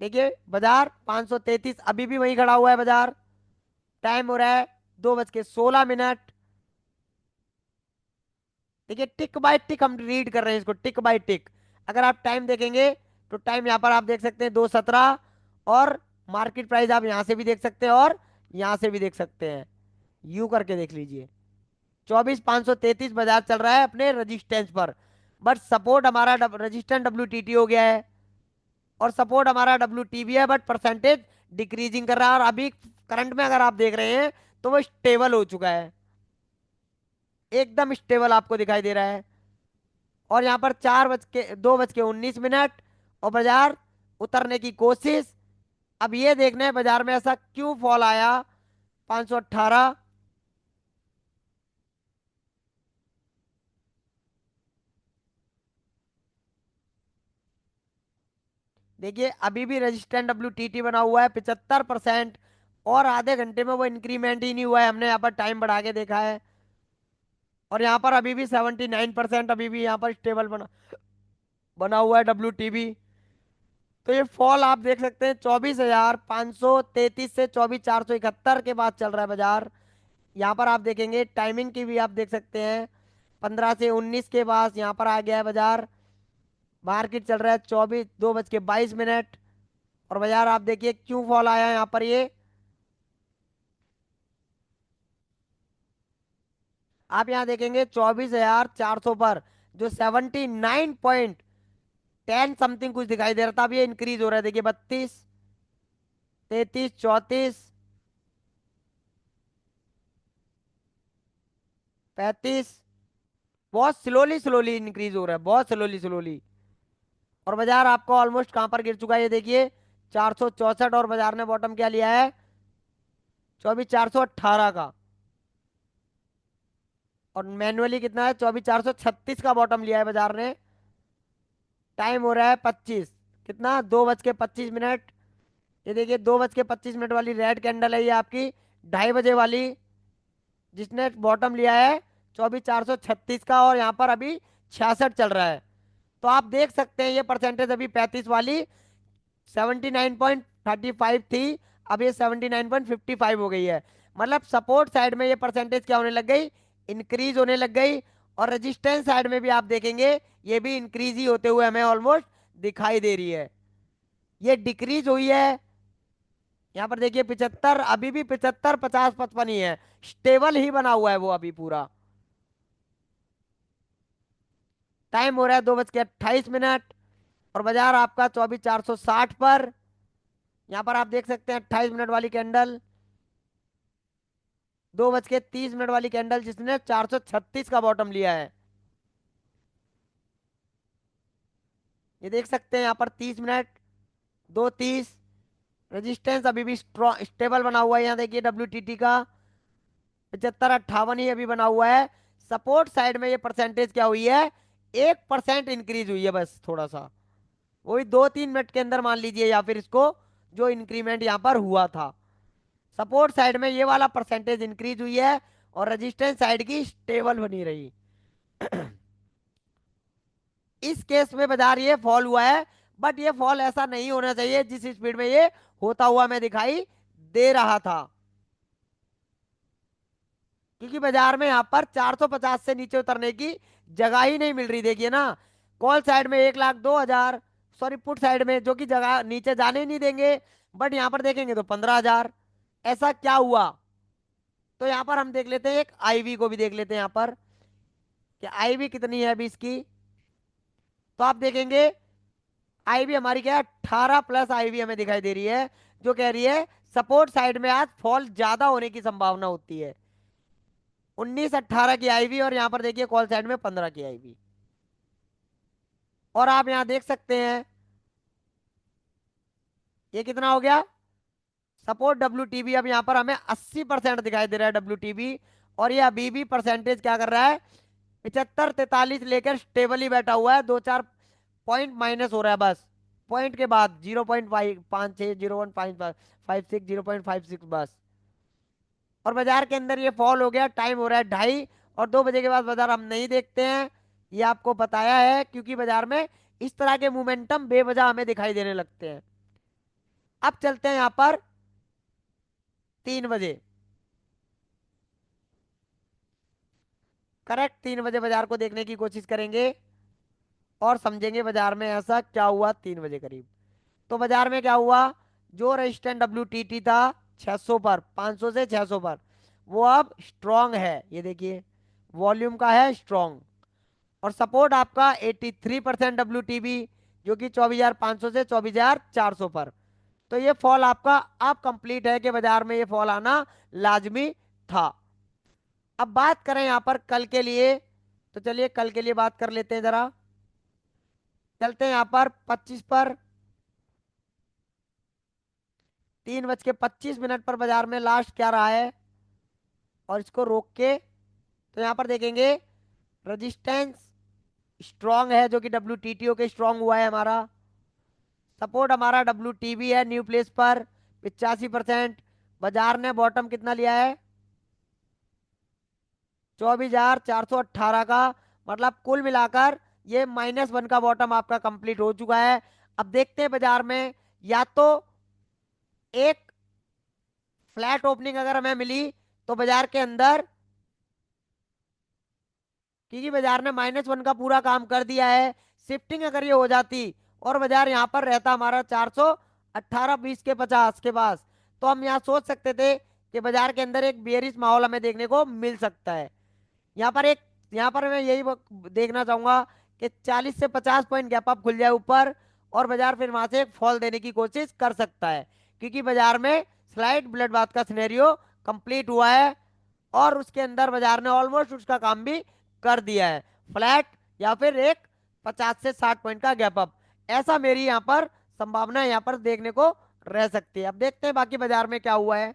Speaker 1: देखिए बाजार 533 अभी भी वहीं खड़ा हुआ है बाजार। टाइम हो रहा है 2:16। देखिए टिक बाय टिक हम रीड कर रहे हैं इसको, टिक बाय टिक। अगर आप टाइम देखेंगे तो टाइम यहाँ पर आप देख सकते हैं 2:17, और मार्केट प्राइस आप यहाँ से भी देख सकते हैं और यहाँ से भी देख सकते हैं, यू करके देख लीजिए। 24,533 बाजार चल रहा है अपने रजिस्टेंस पर, बट सपोर्ट हमारा रजिस्टेंस WTT हो गया है और सपोर्ट हमारा WTB है, बट परसेंटेज डिक्रीजिंग कर रहा है। और अभी करंट में अगर आप देख रहे हैं तो वो स्टेबल हो चुका है, एकदम स्टेबल आपको दिखाई दे रहा है। और यहाँ पर 2:19 और बाजार उतरने की कोशिश। अब ये देखना है बाजार में ऐसा क्यों फॉल आया। 518, देखिए अभी भी रेजिस्टेंट WTT बना हुआ है 75%, और आधे घंटे में वो इंक्रीमेंट ही नहीं हुआ है। हमने यहाँ पर टाइम बढ़ा के देखा है, और यहाँ पर अभी भी 79% अभी भी यहाँ पर स्टेबल बना बना हुआ है WTB। तो ये फॉल आप देख सकते हैं 24,533 से 24,471 के बाद चल रहा है बाजार। यहाँ पर आप देखेंगे टाइमिंग की भी आप देख सकते हैं, 15 से 19 के बाद यहाँ पर आ गया है बाजार। मार्केट चल रहा है 2:22। और बाजार आप देखिए क्यों फॉल आया है यहाँ पर ये। आप यहाँ देखेंगे 24,400 पर, जो 79.10 समथिंग कुछ दिखाई दे रहा था, अब ये इंक्रीज हो रहा है। देखिए 32, 33, 34, 35, बहुत स्लोली स्लोली इंक्रीज हो रहा है, बहुत स्लोली स्लोली। और बाजार आपको ऑलमोस्ट कहां पर गिर चुका है ये देखिए, 464, और बाजार ने बॉटम क्या लिया है 24,418 का। और मैनुअली कितना है 24,436 का बॉटम लिया है बाजार ने। टाइम हो रहा है 25, कितना 2:25। ये देखिए 2:25 वाली रेड कैंडल है ये आपकी, 2:30 वाली, जिसने बॉटम लिया है 24,436 का, और यहाँ पर अभी 66 चल रहा है। तो आप देख सकते हैं ये परसेंटेज अभी 35 वाली 79.35 थी, अब ये 79.55 हो गई है। मतलब सपोर्ट साइड में ये परसेंटेज क्या होने लग गई, इंक्रीज होने लग गई। और रेजिस्टेंस साइड में भी आप देखेंगे ये भी इंक्रीज ही होते हुए हमें ऑलमोस्ट दिखाई दे रही है। ये डिक्रीज हुई है यहाँ पर देखिए 75, अभी भी 75, 50, 55 ही है, स्टेबल ही बना हुआ है वो अभी पूरा। टाइम हो रहा है 2:28, और बाजार आपका 24,460 पर। यहाँ पर आप देख सकते हैं 28 मिनट वाली कैंडल, 2:30 वाली कैंडल, जिसने 436 का बॉटम लिया है। ये देख सकते हैं यहाँ पर 30 मिनट, 2:30, रेजिस्टेंस अभी भी स्ट्रॉन्ग स्टेबल बना हुआ है। यहाँ देखिए WTT का 75, 58 ही अभी बना हुआ है। सपोर्ट साइड में ये परसेंटेज क्या हुई है, 1% इंक्रीज हुई है बस, थोड़ा सा, वही 2-3 मिनट के अंदर मान लीजिए, या फिर इसको जो इंक्रीमेंट यहाँ पर हुआ था। सपोर्ट साइड में ये वाला परसेंटेज इंक्रीज हुई है, और रेजिस्टेंस साइड की स्टेबल बनी रही। इस केस में बाजार ये फॉल हुआ है, बट ये फॉल ऐसा नहीं होना चाहिए जिस स्पीड में ये होता हुआ हमें दिखाई दे रहा था। क्योंकि बाजार में यहाँ पर 450 से नीचे उतरने की जगह ही नहीं मिल रही, देखिए ना। कॉल साइड में 1,02,000, सॉरी पुट साइड में, जो कि जगह नीचे जाने ही नहीं देंगे, बट यहाँ पर देखेंगे तो 15,000। ऐसा क्या हुआ। तो यहाँ पर हम देख लेते हैं, एक आईवी को भी देख लेते हैं यहाँ पर कि आईवी कितनी है अभी इसकी। तो आप देखेंगे आईवी हमारी क्या है, 18+ आईवी हमें दिखाई दे रही है, जो कह रही है सपोर्ट साइड में आज फॉल ज्यादा होने की संभावना होती है। 19, 18 की आईवी, और यहाँ पर देखिए कॉल साइड में 15 की आईवी। और आप यहाँ देख सकते हैं ये कितना हो गया, सपोर्ट WTB, अब यहाँ पर हमें 80% दिखाई दे रहा है WTB। और ये अभी भी परसेंटेज क्या कर रहा है, 75 43 लेकर स्टेबल ही बैठा हुआ है। 2 4 पॉइंट माइनस हो रहा है बस, पॉइंट के बाद 0.556, 0.556, 0.56 बस। और बाजार के अंदर ये फॉल हो गया, टाइम हो रहा है 2:30, और 2 बजे के बाद बाजार हम नहीं देखते हैं। ये आपको बताया है, क्योंकि बाजार में इस तरह के मोमेंटम बेवजह हमें दिखाई देने लगते हैं। अब चलते हैं यहाँ पर 3 बजे। करेक्ट 3 बजे बाजार को देखने की कोशिश करेंगे और समझेंगे बाजार में ऐसा क्या हुआ 3 बजे करीब। तो बाजार में क्या हुआ, जो रेजिस्टेंस WTT था 600 पर, 500 से 600 पर, वो अब स्ट्रांग है। ये देखिए वॉल्यूम का है स्ट्रांग। और सपोर्ट आपका 83% WTB, जो कि 24,500 से 24,400 पर। तो ये फॉल आपका अब कंप्लीट है, कि बाजार में ये फॉल आना लाजमी था। अब बात करें यहां पर कल के लिए, तो चलिए कल के लिए बात कर लेते हैं जरा। चलते हैं यहां पर 25 पर, 3:25 पर बाजार में लास्ट क्या रहा है, और इसको रोक के तो यहां पर देखेंगे रेजिस्टेंस स्ट्रांग है, जो कि WTTO के स्ट्रांग हुआ है हमारा। सपोर्ट हमारा WTB है न्यू प्लेस पर 85%। बाजार ने बॉटम कितना लिया है, 24,418 का। मतलब कुल मिलाकर ये -1 का बॉटम आपका कंप्लीट हो चुका है। अब देखते हैं बाजार में, या तो एक फ्लैट ओपनिंग अगर हमें मिली तो बाजार के अंदर, क्योंकि बाजार ने -1 का पूरा काम कर दिया है, शिफ्टिंग अगर ये हो जाती और बाजार यहाँ पर रहता हमारा 418 20 के 50 के पास, तो हम यहाँ सोच सकते थे कि बाजार के अंदर एक बेयरिश माहौल हमें देखने को मिल सकता है। यहाँ पर एक, यहाँ पर मैं यही देखना चाहूंगा कि 40 से 50 पॉइंट गैप अप खुल जाए ऊपर, और बाजार फिर वहां से एक फॉल देने की कोशिश कर सकता है, क्योंकि बाजार में स्लाइड ब्लड बाथ का सिनेरियो कंप्लीट हुआ है। और उसके अंदर बाजार ने ऑलमोस्ट उसका काम भी कर दिया है, फ्लैट या फिर एक 50 से 60 पॉइंट का गैप अप। ऐसा मेरी यहाँ पर संभावना यहाँ पर देखने को रह सकती है। अब देखते हैं बाकी बाजार में क्या हुआ है।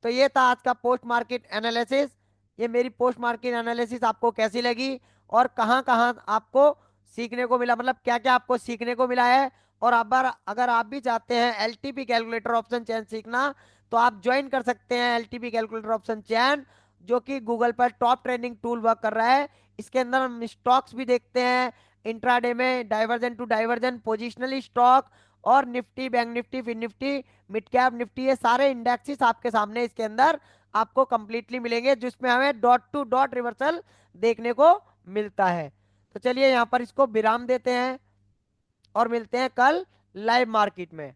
Speaker 1: तो ये था आज का पोस्ट मार्केट एनालिसिस। ये मेरी पोस्ट मार्केट एनालिसिस आपको कैसी लगी, और कहाँ कहाँ आपको सीखने को मिला, मतलब क्या क्या आपको सीखने को मिला है। और अब अगर आप भी चाहते हैं LTP कैलकुलेटर ऑप्शन चैन सीखना, तो आप ज्वाइन कर सकते हैं LTP कैलकुलेटर ऑप्शन चैन, जो कि गूगल पर टॉप ट्रेंडिंग टूल वर्क कर रहा है। इसके अंदर हम स्टॉक्स भी देखते हैं, इंट्राडे में divergence to divergence, positionally stock, और Nifty, bank Nifty, fin Nifty, mid cap Nifty, ये सारे इंडेक्सेस आपके सामने इसके अंदर आपको कंप्लीटली मिलेंगे, जिसमें हमें डॉट टू डॉट रिवर्सल देखने को मिलता है। तो चलिए यहाँ पर इसको विराम देते हैं और मिलते हैं कल लाइव मार्केट में।